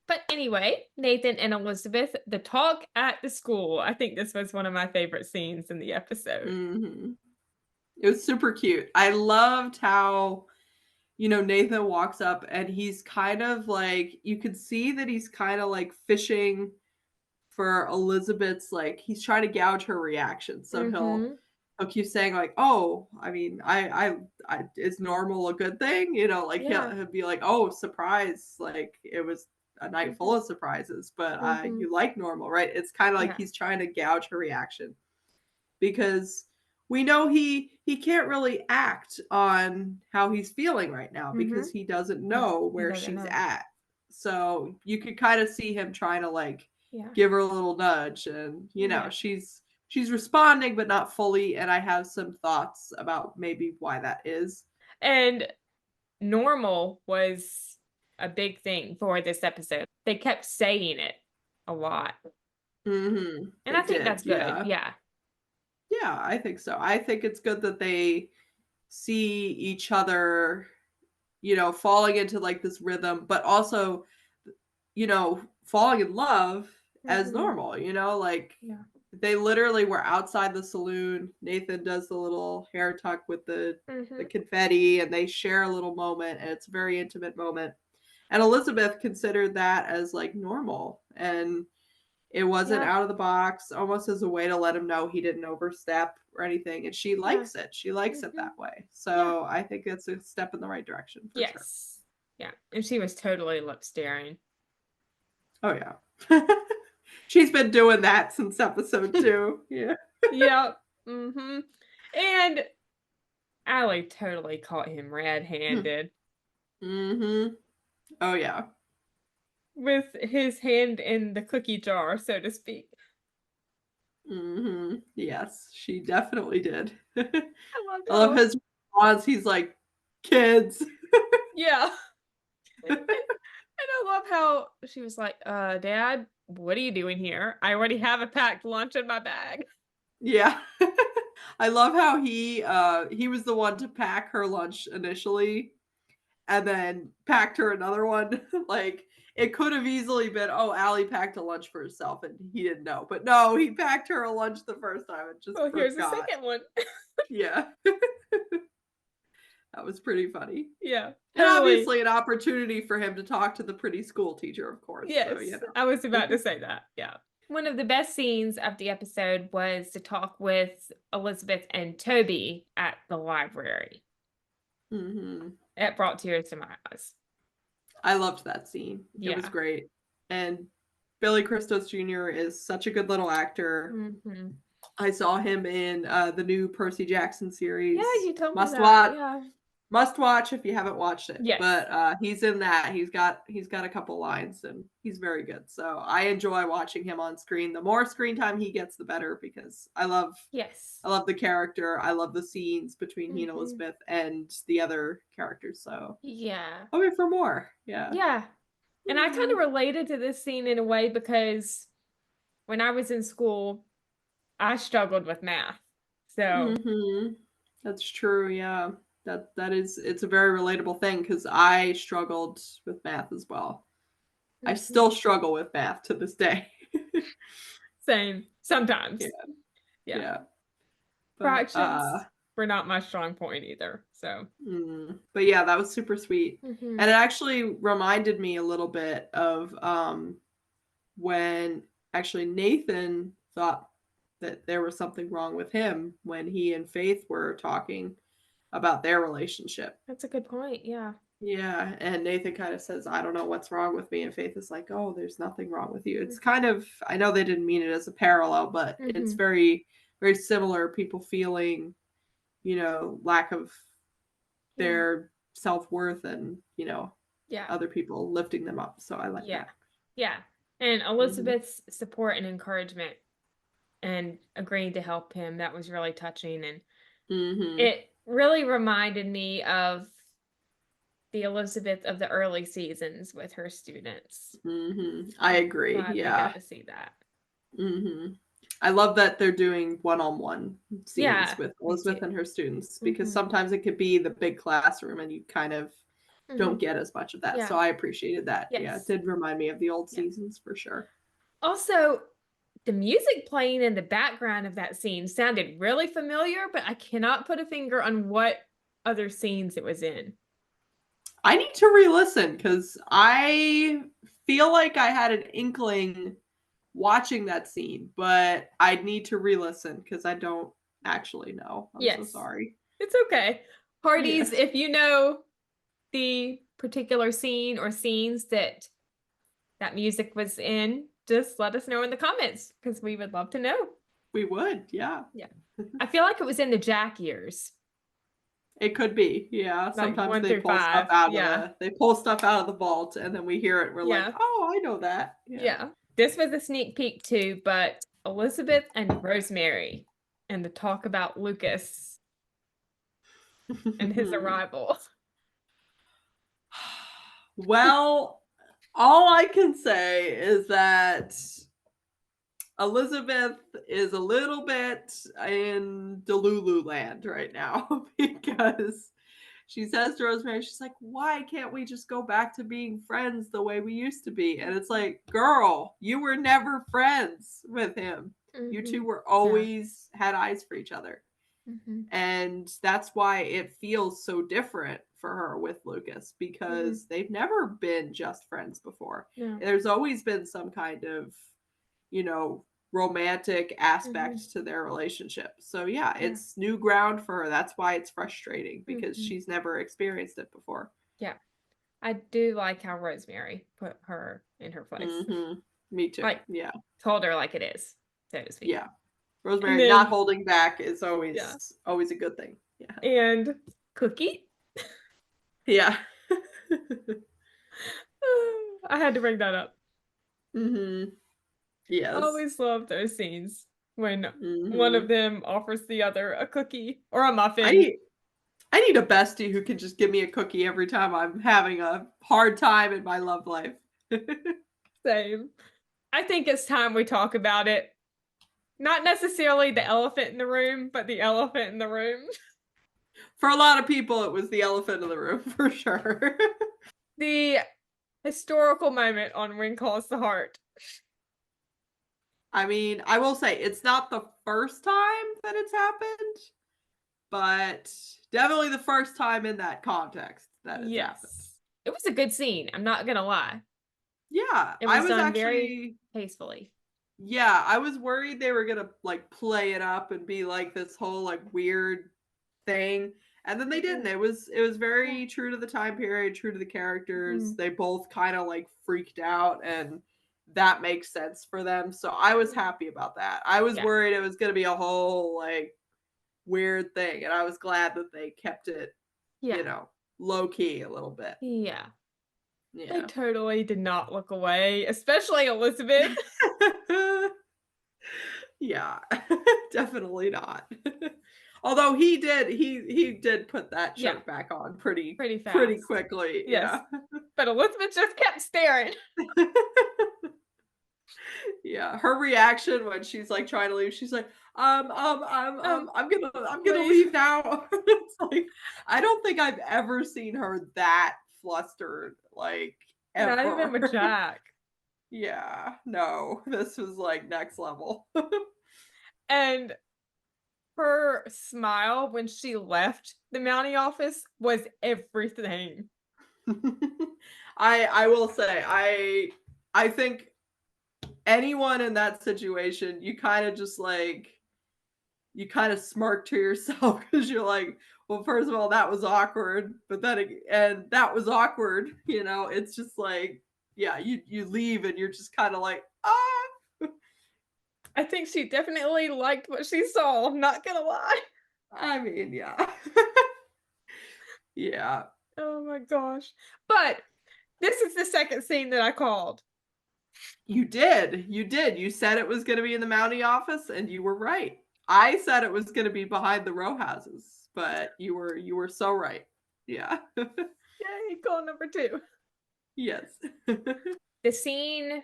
But anyway, Nathan and Elizabeth, the talk at the school. I think this was one of my favorite scenes in the episode. It was super cute. I loved how, you know, Nathan walks up and he's kind of like, you could see that he's kind of like fishing for Elizabeth's, like, he's trying to gouge her reaction. So he'll keep saying like, oh, I mean, I is normal a good thing? You know, like he'll be like, oh, surprise, like it was a night full of surprises, but you like normal, right? It's kind of like he's trying to gouge her reaction, because we know he can't really act on how he's feeling right now because he doesn't know where she's at. So you could kind of see him trying to like give her a little nudge, and you know, she's responding but not fully, and I have some thoughts about maybe why that is. And normal was a big thing for this episode. They kept saying it a lot. And I think that's good. Yeah, I think so. I think it's good that they see each other, you know, falling into like this rhythm, but also, you know, falling in love as normal, you know, like they literally were outside the saloon. Nathan does the little hair tuck with the confetti, and they share a little moment, and it's a very intimate moment. And Elizabeth considered that as like normal, and it wasn't out of the box, almost as a way to let him know he didn't overstep or anything. And she likes it. She likes it that way. So I think it's a step in the right direction for sure. Yeah. And she was totally lip staring. Oh, yeah. She's been doing that since episode 2. Yeah. Yep. And Allie totally caught him red-handed. Oh, yeah. With his hand in the cookie jar, so to speak. Yes, she definitely did. I love his response. He's like, kids. Yeah. And I love how she was like, Dad, what are you doing here? I already have a packed lunch in my bag. Yeah. I love how he was the one to pack her lunch initially, and then packed her another one. Like, it could have easily been, oh, Allie packed a lunch for herself and he didn't know. But no, he packed her a lunch the first time and just forgot. Here's the second one. Yeah. That was pretty funny. Yeah. And obviously an opportunity for him to talk to the pretty school teacher, of course. Yes, so, you know. I was about to say that. Yeah. One of the best scenes of the episode was the talk with Elizabeth and Toby at the library. It brought tears to my eyes. I loved that scene. It was great. And Billy Christos Jr. is such a good little actor. I saw him in the new Percy Jackson series. Yeah, you told me that. Watch. Yeah. Must watch if you haven't watched it. Yes. But he's in that. He's got a couple lines, and he's very good. So I enjoy watching him on screen. The more screen time he gets, the better, because I love the character. I love the scenes between he and Elizabeth and the other characters. So I'll wait for more. Yeah. And I kind of related to this scene in a way because when I was in school, I struggled with math. So that's true. Yeah. It's a very relatable thing, because I struggled with math as well. I still struggle with math to this day. Same. Sometimes. Yeah. But, fractions were not my strong point either. So. But yeah, that was super sweet. And it actually reminded me a little bit of when actually Nathan thought that there was something wrong with him when he and Faith were talking about their relationship. That's a good point. Yeah. Yeah, and Nathan kind of says, I don't know what's wrong with me. And Faith is like, oh, there's nothing wrong with you. It's kind of, I know they didn't mean it as a parallel, but it's very, very similar. People feeling, lack of their self-worth and, other people lifting them up. So I like that. Yeah. And Elizabeth's support and encouragement and agreeing to help him, that was really touching. And it really reminded me of the Elizabeth of the early seasons with her students. I agree. Glad we got to see that. I love that they're doing one-on-one scenes with Elizabeth and her students, because sometimes it could be the big classroom and you kind of don't get as much of that. Yeah. So I appreciated that. Yes. Yeah, it did remind me of the old seasons for sure. Also, the music playing in the background of that scene sounded really familiar, but I cannot put a finger on what other scenes it was in. I need to re-listen because I feel like I had an inkling watching that scene, but I'd need to re-listen because I don't actually know. I'm so sorry. It's okay. Hearties, if you know the particular scene or scenes that music was in, just let us know in the comments because we would love to know. We would, yeah. Yeah. I feel like it was in the Jack years. It could be, yeah. Like sometimes they pull stuff out of the vault and then we hear it and we're like, oh, I know that. Yeah. This was a sneak peek too, but Elizabeth and Rosemary and the talk about Lucas and his arrival. Well, all I can say is that Elizabeth is a little bit in Delulu land right now because she says to Rosemary, she's like, why can't we just go back to being friends the way we used to be? And it's like, girl, you were never friends with him. You two were always had eyes for each other. And that's why it feels so different for her with Lucas, because they've never been just friends before. There's always been some kind of, romantic aspect to their relationship. So yeah, it's new ground for her. That's why it's frustrating, because she's never experienced it before. Yeah. I do like how Rosemary put her in her place. Me too. Like, told her like it is, so to speak. Yeah. Rosemary not holding back is always a good thing. Yeah. And Cookie? Yeah. I had to bring that up. Yes. I always love those scenes when one of them offers the other a cookie or a muffin. I need a bestie who can just give me a cookie every time I'm having a hard time in my love life. Same. I think it's time we talk about it. Not necessarily the elephant in the room, but the elephant in the room. For a lot of people, it was the elephant in the room, for sure. The historical moment on When Calls the Heart. I mean, I will say, it's not the first time that it's happened, but definitely the first time in that context that it's happened. It was a good scene, I'm not gonna lie. Yeah, it was done very tastefully. Yeah, I was worried they were gonna like play it up and be like this whole like weird thing, and then they didn't. It was very true to the time period, true to the characters. They both kind of like freaked out, and that makes sense for them. So I was happy about that. I was worried it was gonna be a whole like weird thing, and I was glad that they kept it, low key a little bit. Yeah. They totally did not look away, especially Elizabeth. Yeah, definitely not. Although he did put that shirt back on pretty fast, pretty quickly. Yes. Yeah. But Elizabeth just kept staring. Yeah, her reaction when she's like trying to leave, she's like, I'm gonna leave now. It's like, I don't think I've ever seen her that flustered, like, ever. Not even with Jack. Yeah, no, this was like next level. And her smile when she left the Mountie office was everything. I will say, I think anyone in that situation, you kind of just like, you kind of smirk to yourself because you're like, well, first of all, that was awkward, but then, and that was awkward, you know, it's just like, yeah, you leave and you're just kind of like, ah. I think she definitely liked what she saw, I'm not gonna lie. I mean, yeah. Yeah. Oh my gosh. But this is the second scene that I called. You did. You did. You said it was going to be in the Mountie office, and you were right. I said it was going to be behind the row houses, but you were so right. Yeah. Yay, call number 2. Yes. The scene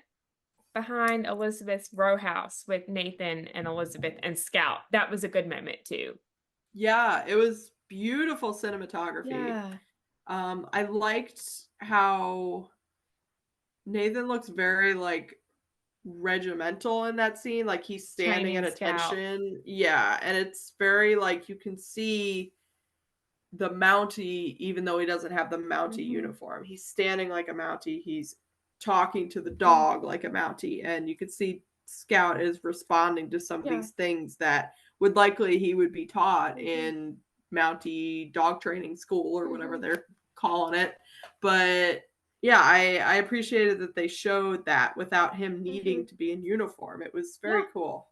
behind Elizabeth's row house with Nathan and Elizabeth and Scout, that was a good moment too. Yeah, it was beautiful cinematography. Yeah. I liked how Nathan looks very like regimental in that scene, like he's standing Training at Scout. attention. Yeah, and it's very like you can see the Mountie, even though he doesn't have the Mountie uniform. He's standing like a Mountie. He's talking to the dog like a Mountie, and you can see Scout is responding to some of these things that would likely he would be taught in Mountie dog training school or whatever they're calling it. But yeah, I appreciated that they showed that without him needing to be in uniform. It was very cool.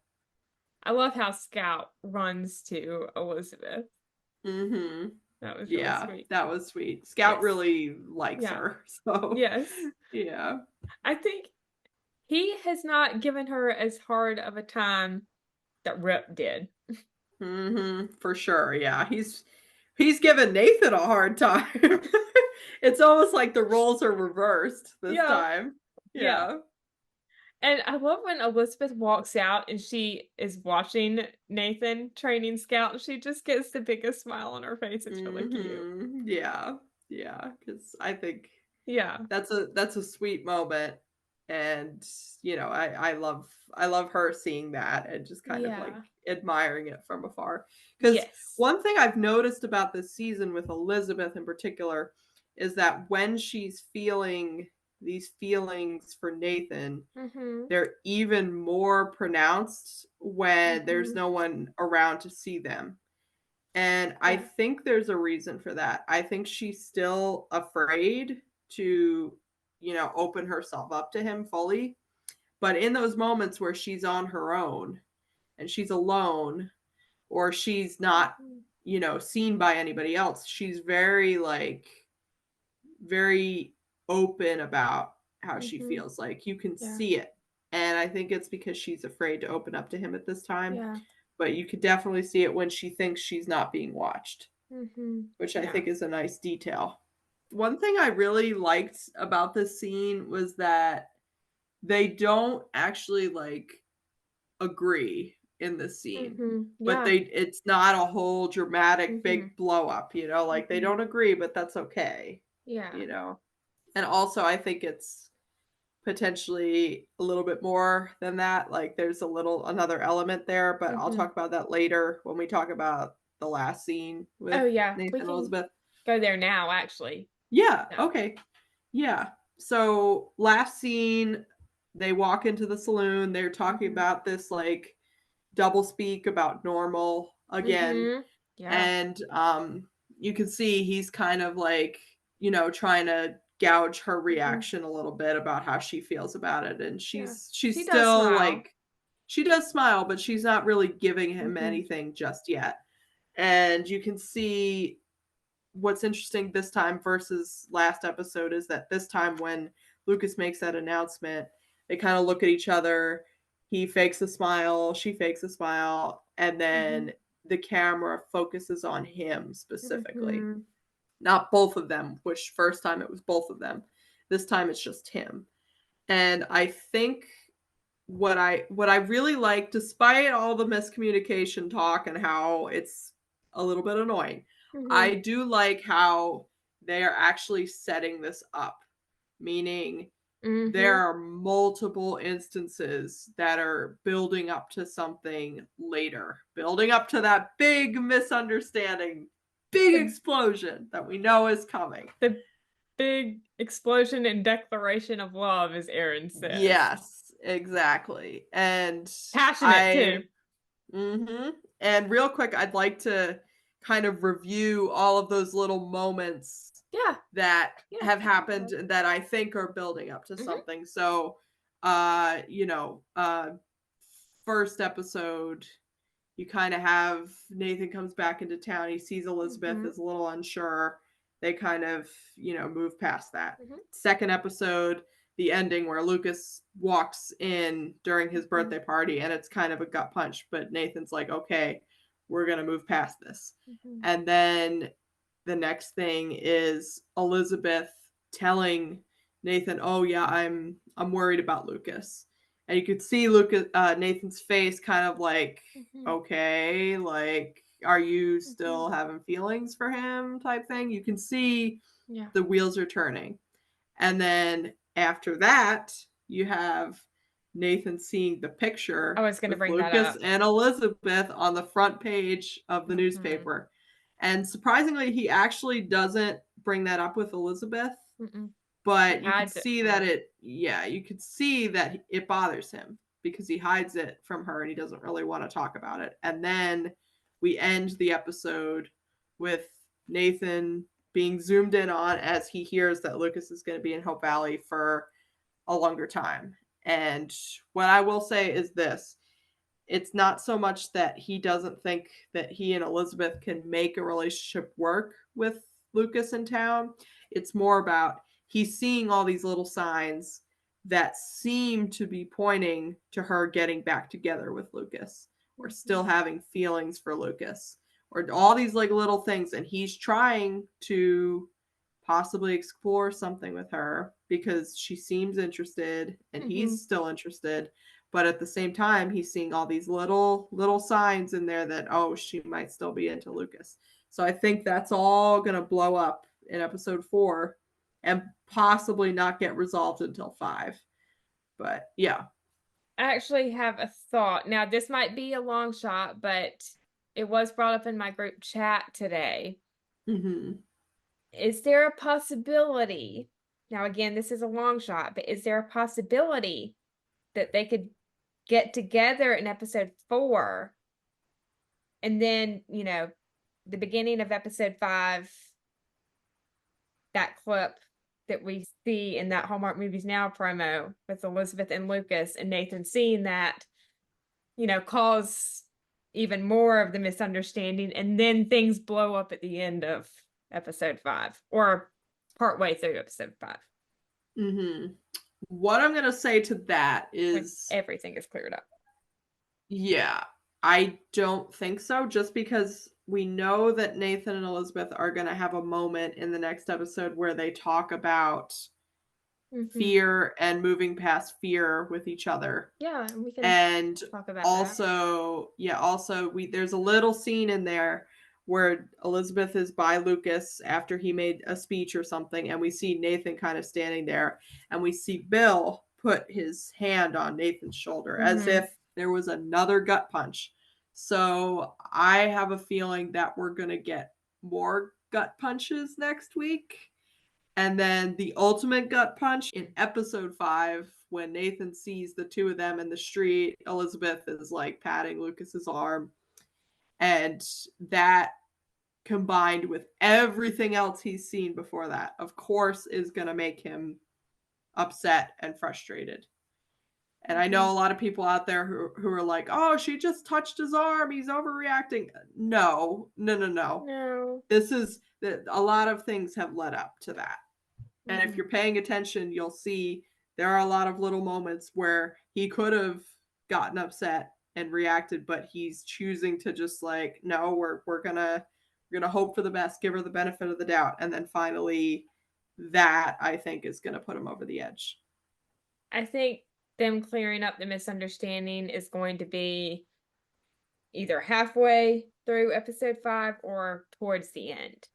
I love how Scout runs to Elizabeth. Mm-hmm. That was really Yeah, sweet. that was sweet. Scout Yes. really likes her. So Yes. yeah. I think he has not given her as hard of a time that Rip did. For sure. Yeah. He's given Nathan a hard time. It's almost like the roles are reversed this time. Yeah. Yeah. And I love when Elizabeth walks out and she is watching Nathan training Scout and she just gets the biggest smile on her face. It's really cute. Yeah. Yeah. Because I think Yeah. that's a sweet moment. And you know, I love her seeing that and just kind of like admiring it from afar. Because one thing I've noticed about this season with Elizabeth in particular is that when she's feeling these feelings for Nathan, they're even more pronounced when there's no one around to see them. And I think there's a reason for that. I think she's still afraid to, you know, open herself up to him fully. But in those moments where she's on her own and she's alone or she's not, you know, seen by anybody else, she's very like very open about how she feels. Like you can see it. And I think it's because she's afraid to open up to him at this time. But you could definitely see it when she thinks she's not being watched, which I think is a nice detail. One thing I really liked about this scene was that they don't actually like agree in this scene. But it's not a whole dramatic big blow up, you know, like they don't agree, but that's okay. You know. And also I think it's potentially a little bit more than that. Like there's another element there, but I'll talk about that later when we talk about the last scene with Nathan and Elizabeth. Go there now, actually. Yeah. Okay. Yeah. So last scene, they walk into the saloon. They're talking about this like double speak about normal again. And you can see he's kind of like, you know, trying to gouge her reaction a little bit about how she feels about it. And she's still like, she does smile, but she's not really giving him anything just yet. And you can see what's interesting this time versus last episode is that this time when Lucas makes that announcement, they kind of look at each other. He fakes a smile, she fakes a smile, and then the camera focuses on him specifically. Not both of them, which first time it was both of them. This time it's just him. And I think what I really like, despite all the miscommunication talk and how it's a little bit annoying, I do like how they are actually setting this up, meaning there are multiple instances that are building up to something later, building up to that big misunderstanding, big explosion that we know is coming. The big explosion and declaration of love, as Aaron says. Yes. exactly. And passionate too. And real quick, I'd like to kind of review all of those little moments that have happened and that I think are building up to something. So, first episode, you kind of have Nathan comes back into town. He sees Elizabeth is a little unsure. They kind of, move past that. Second episode, the ending where Lucas walks in during his birthday party and it's kind of a gut punch, but Nathan's like, okay, we're going to move past this. And then the next thing is Elizabeth telling Nathan, oh yeah, I'm worried about Lucas. And you could see Nathan's face kind of like, okay, like, are you still having feelings for him type thing? You can see the wheels are turning. And then after that, you have Nathan seeing the picture I was going to bring Lucas that up. and Elizabeth on the front page of the newspaper. And surprisingly, he actually doesn't bring that up with Elizabeth. But you can see that you could see that it bothers him because he hides it from her and he doesn't really want to talk about it. And then we end the episode with Nathan being zoomed in on as he hears that Lucas is going to be in Hope Valley for a longer time. And what I will say is this. It's not so much that he doesn't think that he and Elizabeth can make a relationship work with Lucas in town. It's more about he's seeing all these little signs that seem to be pointing to her getting back together with Lucas or still having feelings for Lucas or all these like little things. And he's trying to possibly explore something with her because she seems interested and he's still interested. But at the same time, he's seeing all these little signs in there that, oh, she might still be into Lucas. So I think that's all going to blow up in episode 4 and possibly not get resolved until 5. But yeah. I actually have a thought. Now, this might be a long shot, but it was brought up in my group chat today. Is there a possibility? Now, again, this is a long shot, but is there a possibility that they could get together in episode 4 and then, the beginning of episode 5, that clip that we see in that Hallmark Movies Now promo with Elizabeth and Lucas and Nathan seeing that, cause even more of the misunderstanding and then things blow up at the end of episode 5 or partway through episode 5. What I'm going to say to that is when everything is cleared up. Yeah, I don't think so, just because we know that Nathan and Elizabeth are going to have a moment in the next episode where they talk about fear and moving past fear with each other. Yeah, and we can talk about that. There's a little scene in there where Elizabeth is by Lucas after he made a speech or something, and we see Nathan kind of standing there, and we see Bill put his hand on Nathan's shoulder as if there was another gut punch. So I have a feeling that we're going to get more gut punches next week. And then the ultimate gut punch in episode 5, when Nathan sees the two of them in the street, Elizabeth is like patting Lucas's arm. And that combined with everything else he's seen before that, of course, is going to make him upset and frustrated. And I know a lot of people out there who are like, oh, she just touched his arm. He's overreacting. No. This is a lot of things have led up to that. And if you're paying attention, you'll see there are a lot of little moments where he could have gotten upset and reacted, but he's choosing to just like, no, we're gonna hope for the best, give her the benefit of the doubt. And then finally that I think is gonna put him over the edge. I think them clearing up the misunderstanding is going to be either halfway through episode 5 or towards the end.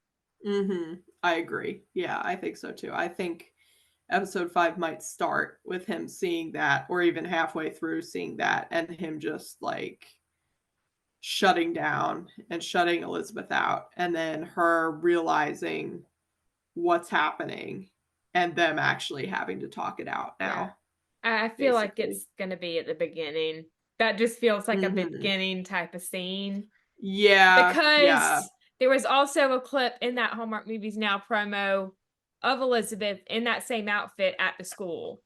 I agree. Yeah, I think so too. I think episode 5 might start with him seeing that, or even halfway through seeing that, and him just like shutting down and shutting Elizabeth out, and then her realizing what's happening and them actually having to talk it out now. I feel like it's going to be at the beginning. That just feels like a beginning type of scene. Yeah. Because there was also a clip in that Hallmark Movies Now promo of Elizabeth in that same outfit at the school.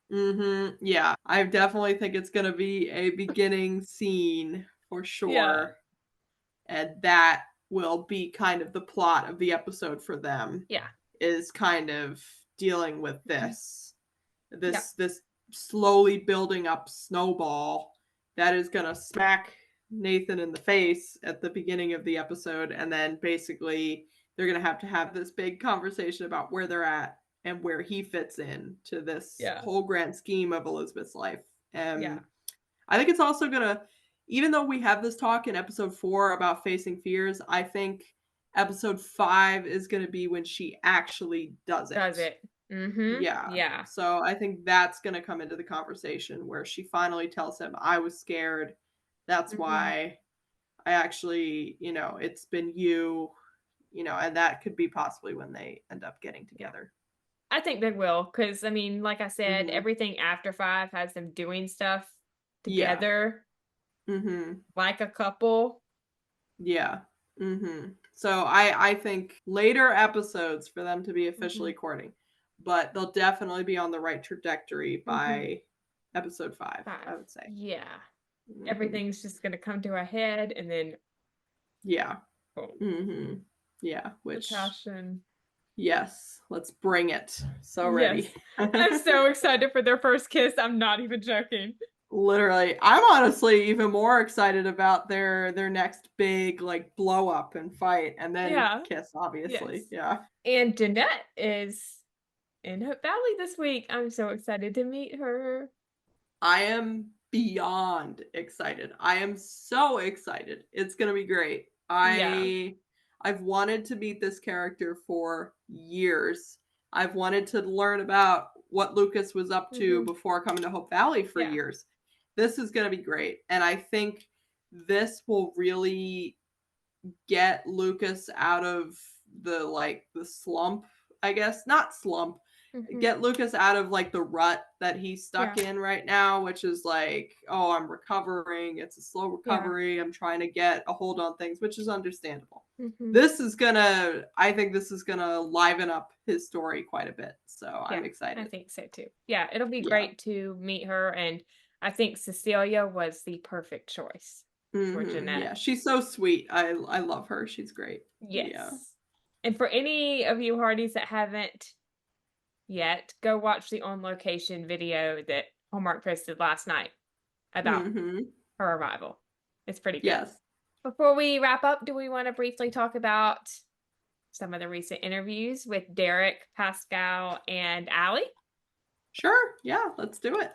Yeah. I definitely think it's going to be a beginning scene for sure. Yeah. And that will be kind of the plot of the episode for them. Yeah. Is kind of dealing with this slowly building up snowball that is going to smack Nathan in the face at the beginning of the episode, and then basically they're going to have this big conversation about where they're at and where he fits in to this whole grand scheme of Elizabeth's life. I think it's also going to, even though we have this talk in episode 4 about facing fears, I think episode 5 is going to be when she actually does it. Yeah. So I think that's going to come into the conversation where she finally tells him, I was scared. That's why I actually, it's been you, and that could be possibly when they end up getting together. I think they will. Because, I mean, like I said, everything after 5 has them doing stuff together. Like a couple. Yeah. So I think later episodes for them to be officially courting, but they'll definitely be on the right trajectory by episode 5, I would say. Yeah. Everything's just going to come to a head and then. Yeah. Yeah. Which. The passion. Yes. Let's bring it. So ready. Yes. I'm so excited for their first kiss. I'm not even joking. Literally, I'm honestly even more excited about their next big like blow up and fight, and then kiss, obviously. Yeah. And Jeanette is in Hope Valley this week. I'm so excited to meet her. I am beyond excited. I am so excited. It's gonna be great. I've wanted to meet this character for years. I've wanted to learn about what Lucas was up to before coming to Hope Valley for years. This is going to be great. And I think this will really get Lucas out of the slump, I guess. Not slump. Get Lucas out of like the rut that he's stuck in right now, which is like, oh, I'm recovering. It's a slow recovery. I'm trying to get a hold on things, which is understandable. I think this is gonna liven up his story quite a bit. So I'm excited. I think so too. Yeah, it'll be great to meet her, and I think Cecilia was the perfect choice for Jeanette. Yeah, she's so sweet. I love her. She's great. Yes. Yeah. And for any of you Hearties that haven't yet, go watch the on location video that Hallmark posted last night about her arrival. It's pretty good. Yes. Before we wrap up, do we want to briefly talk about some of the recent interviews with Derek, Pascal, and Allie? Sure. Yeah, let's do it.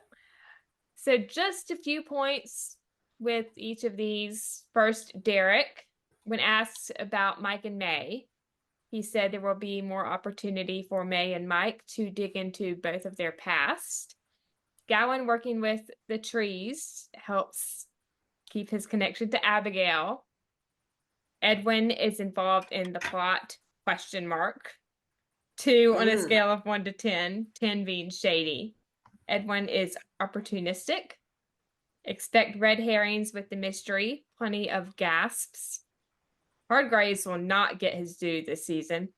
So just a few points with each of these. First, Derek, when asked about Mike and May, he said there will be more opportunity for May and Mike to dig into both of their past. Gowan working with the trees helps keep his connection to Abigail. Edwin is involved in the plot, ? 2 on a scale of 1 to 10, 10 being shady. Edwin is opportunistic. Expect red herrings with the mystery. Plenty of gasps. Hardgraves will not get his due this season.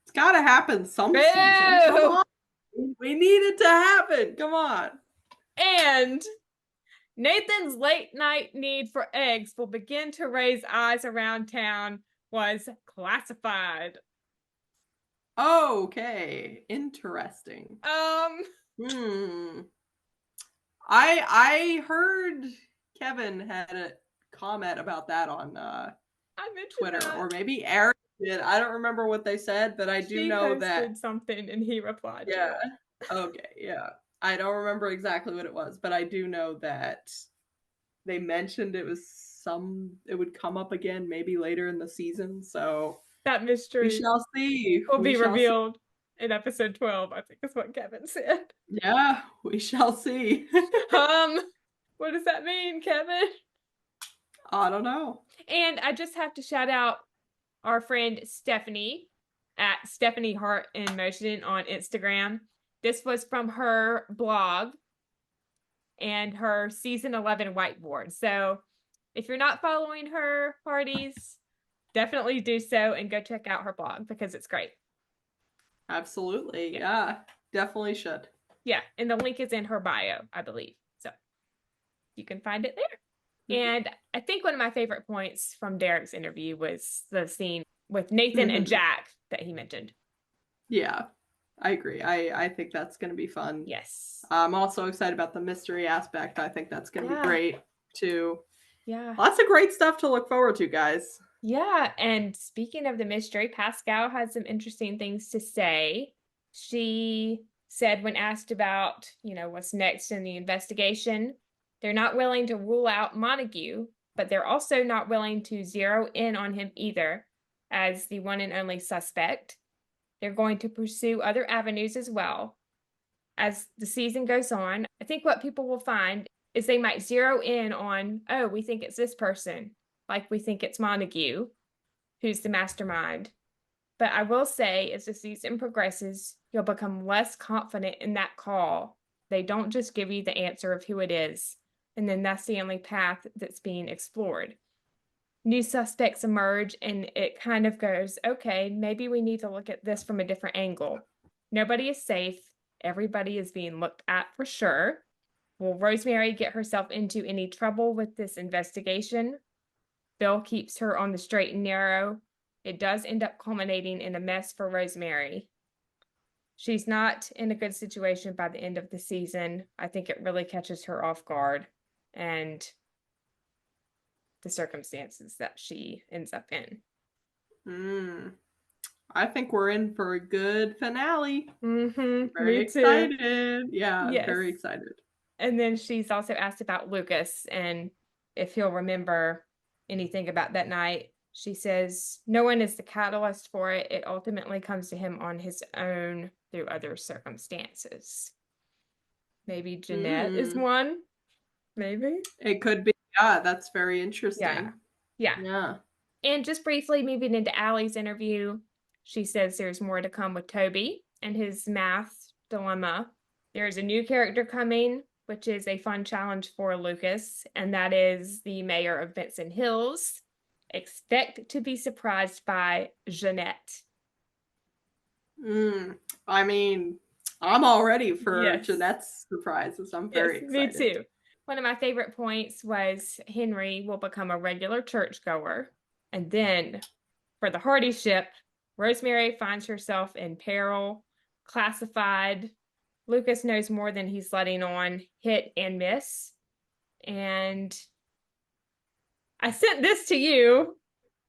It's got to happen some season. Come on. We need it to happen. Come on. And Nathan's late night need for eggs will begin to raise eyes around town was classified. Okay. Interesting. I heard Kevin had a comment about that on Twitter, or maybe Eric did. I don't remember what they said, but I do know that something and he replied. Yeah. Okay. Yeah. I don't remember exactly what it was, but I do know that they mentioned it would come up again maybe later in the season. So that mystery we shall see. Will be revealed in episode 12, I think is what Kevin said. Yeah, we shall see. What does that mean, Kevin? I don't know. And I just have to shout out our friend Stephanie at Stephanie Heart in Motion on Instagram. This was from her blog and her season 11 whiteboard. So if you're not following her, Hearties, definitely do so and go check out her blog because it's great. Absolutely. Yeah, definitely should. Yeah, and the link is in her bio, I believe. So you can find it there. And I think one of my favorite points from Derek's interview was the scene with Nathan and Jack that he mentioned. Yeah, I agree. I think that's going to be fun. Yes. I'm also excited about the mystery aspect. I think that's going to be great too. Yeah. Lots of great stuff to look forward to, guys. Yeah, and speaking of the mystery, Pascal had some interesting things to say. She said when asked about, what's next in the investigation, they're not willing to rule out Montague, but they're also not willing to zero in on him either as the one and only suspect. They're going to pursue other avenues as well. As the season goes on, I think what people will find is they might zero in on, oh, we think it's this person, like we think it's Montague, who's the mastermind. But I will say, as the season progresses, you'll become less confident in that call. They don't just give you the answer of who it is, and then that's the only path that's being explored. New suspects emerge, and it kind of goes, okay, maybe we need to look at this from a different angle. Nobody is safe. Everybody is being looked at for sure. Will Rosemary get herself into any trouble with this investigation? Bill keeps her on the straight and narrow. It does end up culminating in a mess for Rosemary. She's not in a good situation by the end of the season. I think it really catches her off guard and the circumstances that she ends up in. I think we're in for a good finale. Very excited. Yeah, yes. Very excited. And then she's also asked about Lucas and if he'll remember anything about that night. She says, no one is the catalyst for it. It ultimately comes to him on his own through other circumstances. Maybe Jeanette is one. Maybe. It could be. Yeah, that's very interesting. Yeah. And just briefly moving into Allie's interview, she says there's more to come with Toby and his math dilemma. There's a new character coming, which is a fun challenge for Lucas, and that is the mayor of Benson Hills. Expect to be surprised by Jeanette. I mean, I'm all ready for Jeanette's surprises. I'm very excited. Me too. One of my favorite points was Henry will become a regular churchgoer. And then for the Heartie ship, Rosemary finds herself in peril, classified. Lucas knows more than he's letting on, hit and miss. And I sent this to you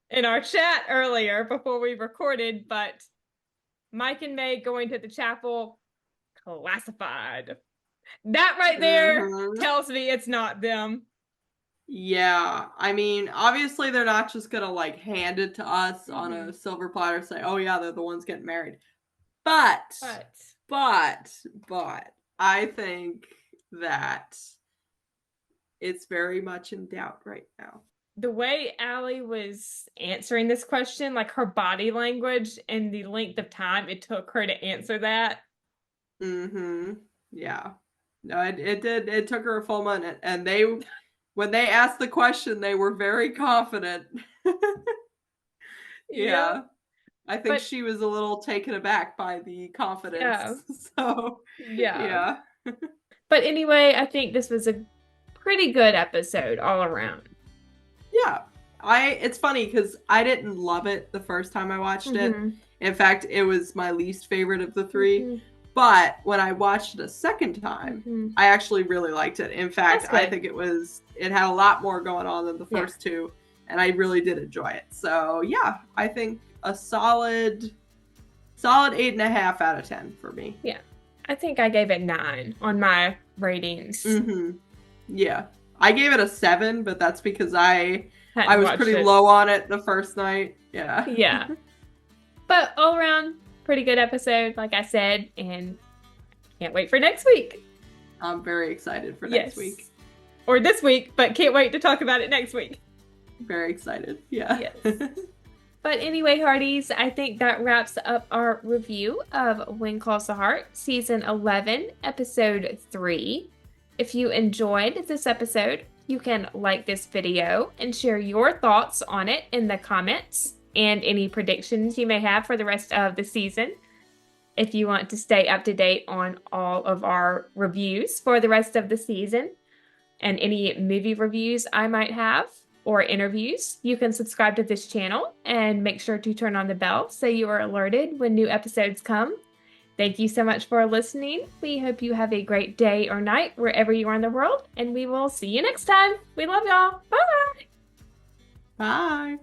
in our chat earlier before we recorded, but Mike and Meg going to the chapel, classified. That right there tells me it's not them. Yeah, I mean, obviously they're not just gonna hand it to us on a silver platter, say, oh yeah, they're the ones getting married. But I think that it's very much in doubt right now. The way Allie was answering this question, her body language and the length of time it took her to answer that. Yeah. No, it did. It took her a full minute. And when they asked the question, they were very confident. Yeah. I think she was a little taken aback by the confidence. Yeah. So, yeah. But anyway, I think this was a pretty good episode all around. Yeah. It's funny because I didn't love it the first time I watched it. In fact, it was my least favorite of the three. But when I watched it a second time, I actually really liked it. In fact, I think it had a lot more going on than the first two, and I really did enjoy it. So yeah, I think a solid 8.5 out of 10 for me. Yeah. I think I gave it 9 on my ratings. Yeah. I gave it a 7, but that's because I was pretty low on it the first night. Yeah. Yeah. But all around, pretty good episode, like I said, and can't wait for next week. I'm very excited for next week. Or this week, but can't wait to talk about it next week. Very excited. Yeah. Yes. But anyway, Hearties, I think that wraps up our review of When Calls the Heart, Season 11, Episode 3. If you enjoyed this episode, you can like this video and share your thoughts on it in the comments and any predictions you may have for the rest of the season. If you want to stay up to date on all of our reviews for the rest of the season and any movie reviews I might have or interviews, you can subscribe to this channel and make sure to turn on the bell so you are alerted when new episodes come. Thank you so much for listening. We hope you have a great day or night wherever you are in the world, and we will see you next time. We love y'all. Bye. Bye.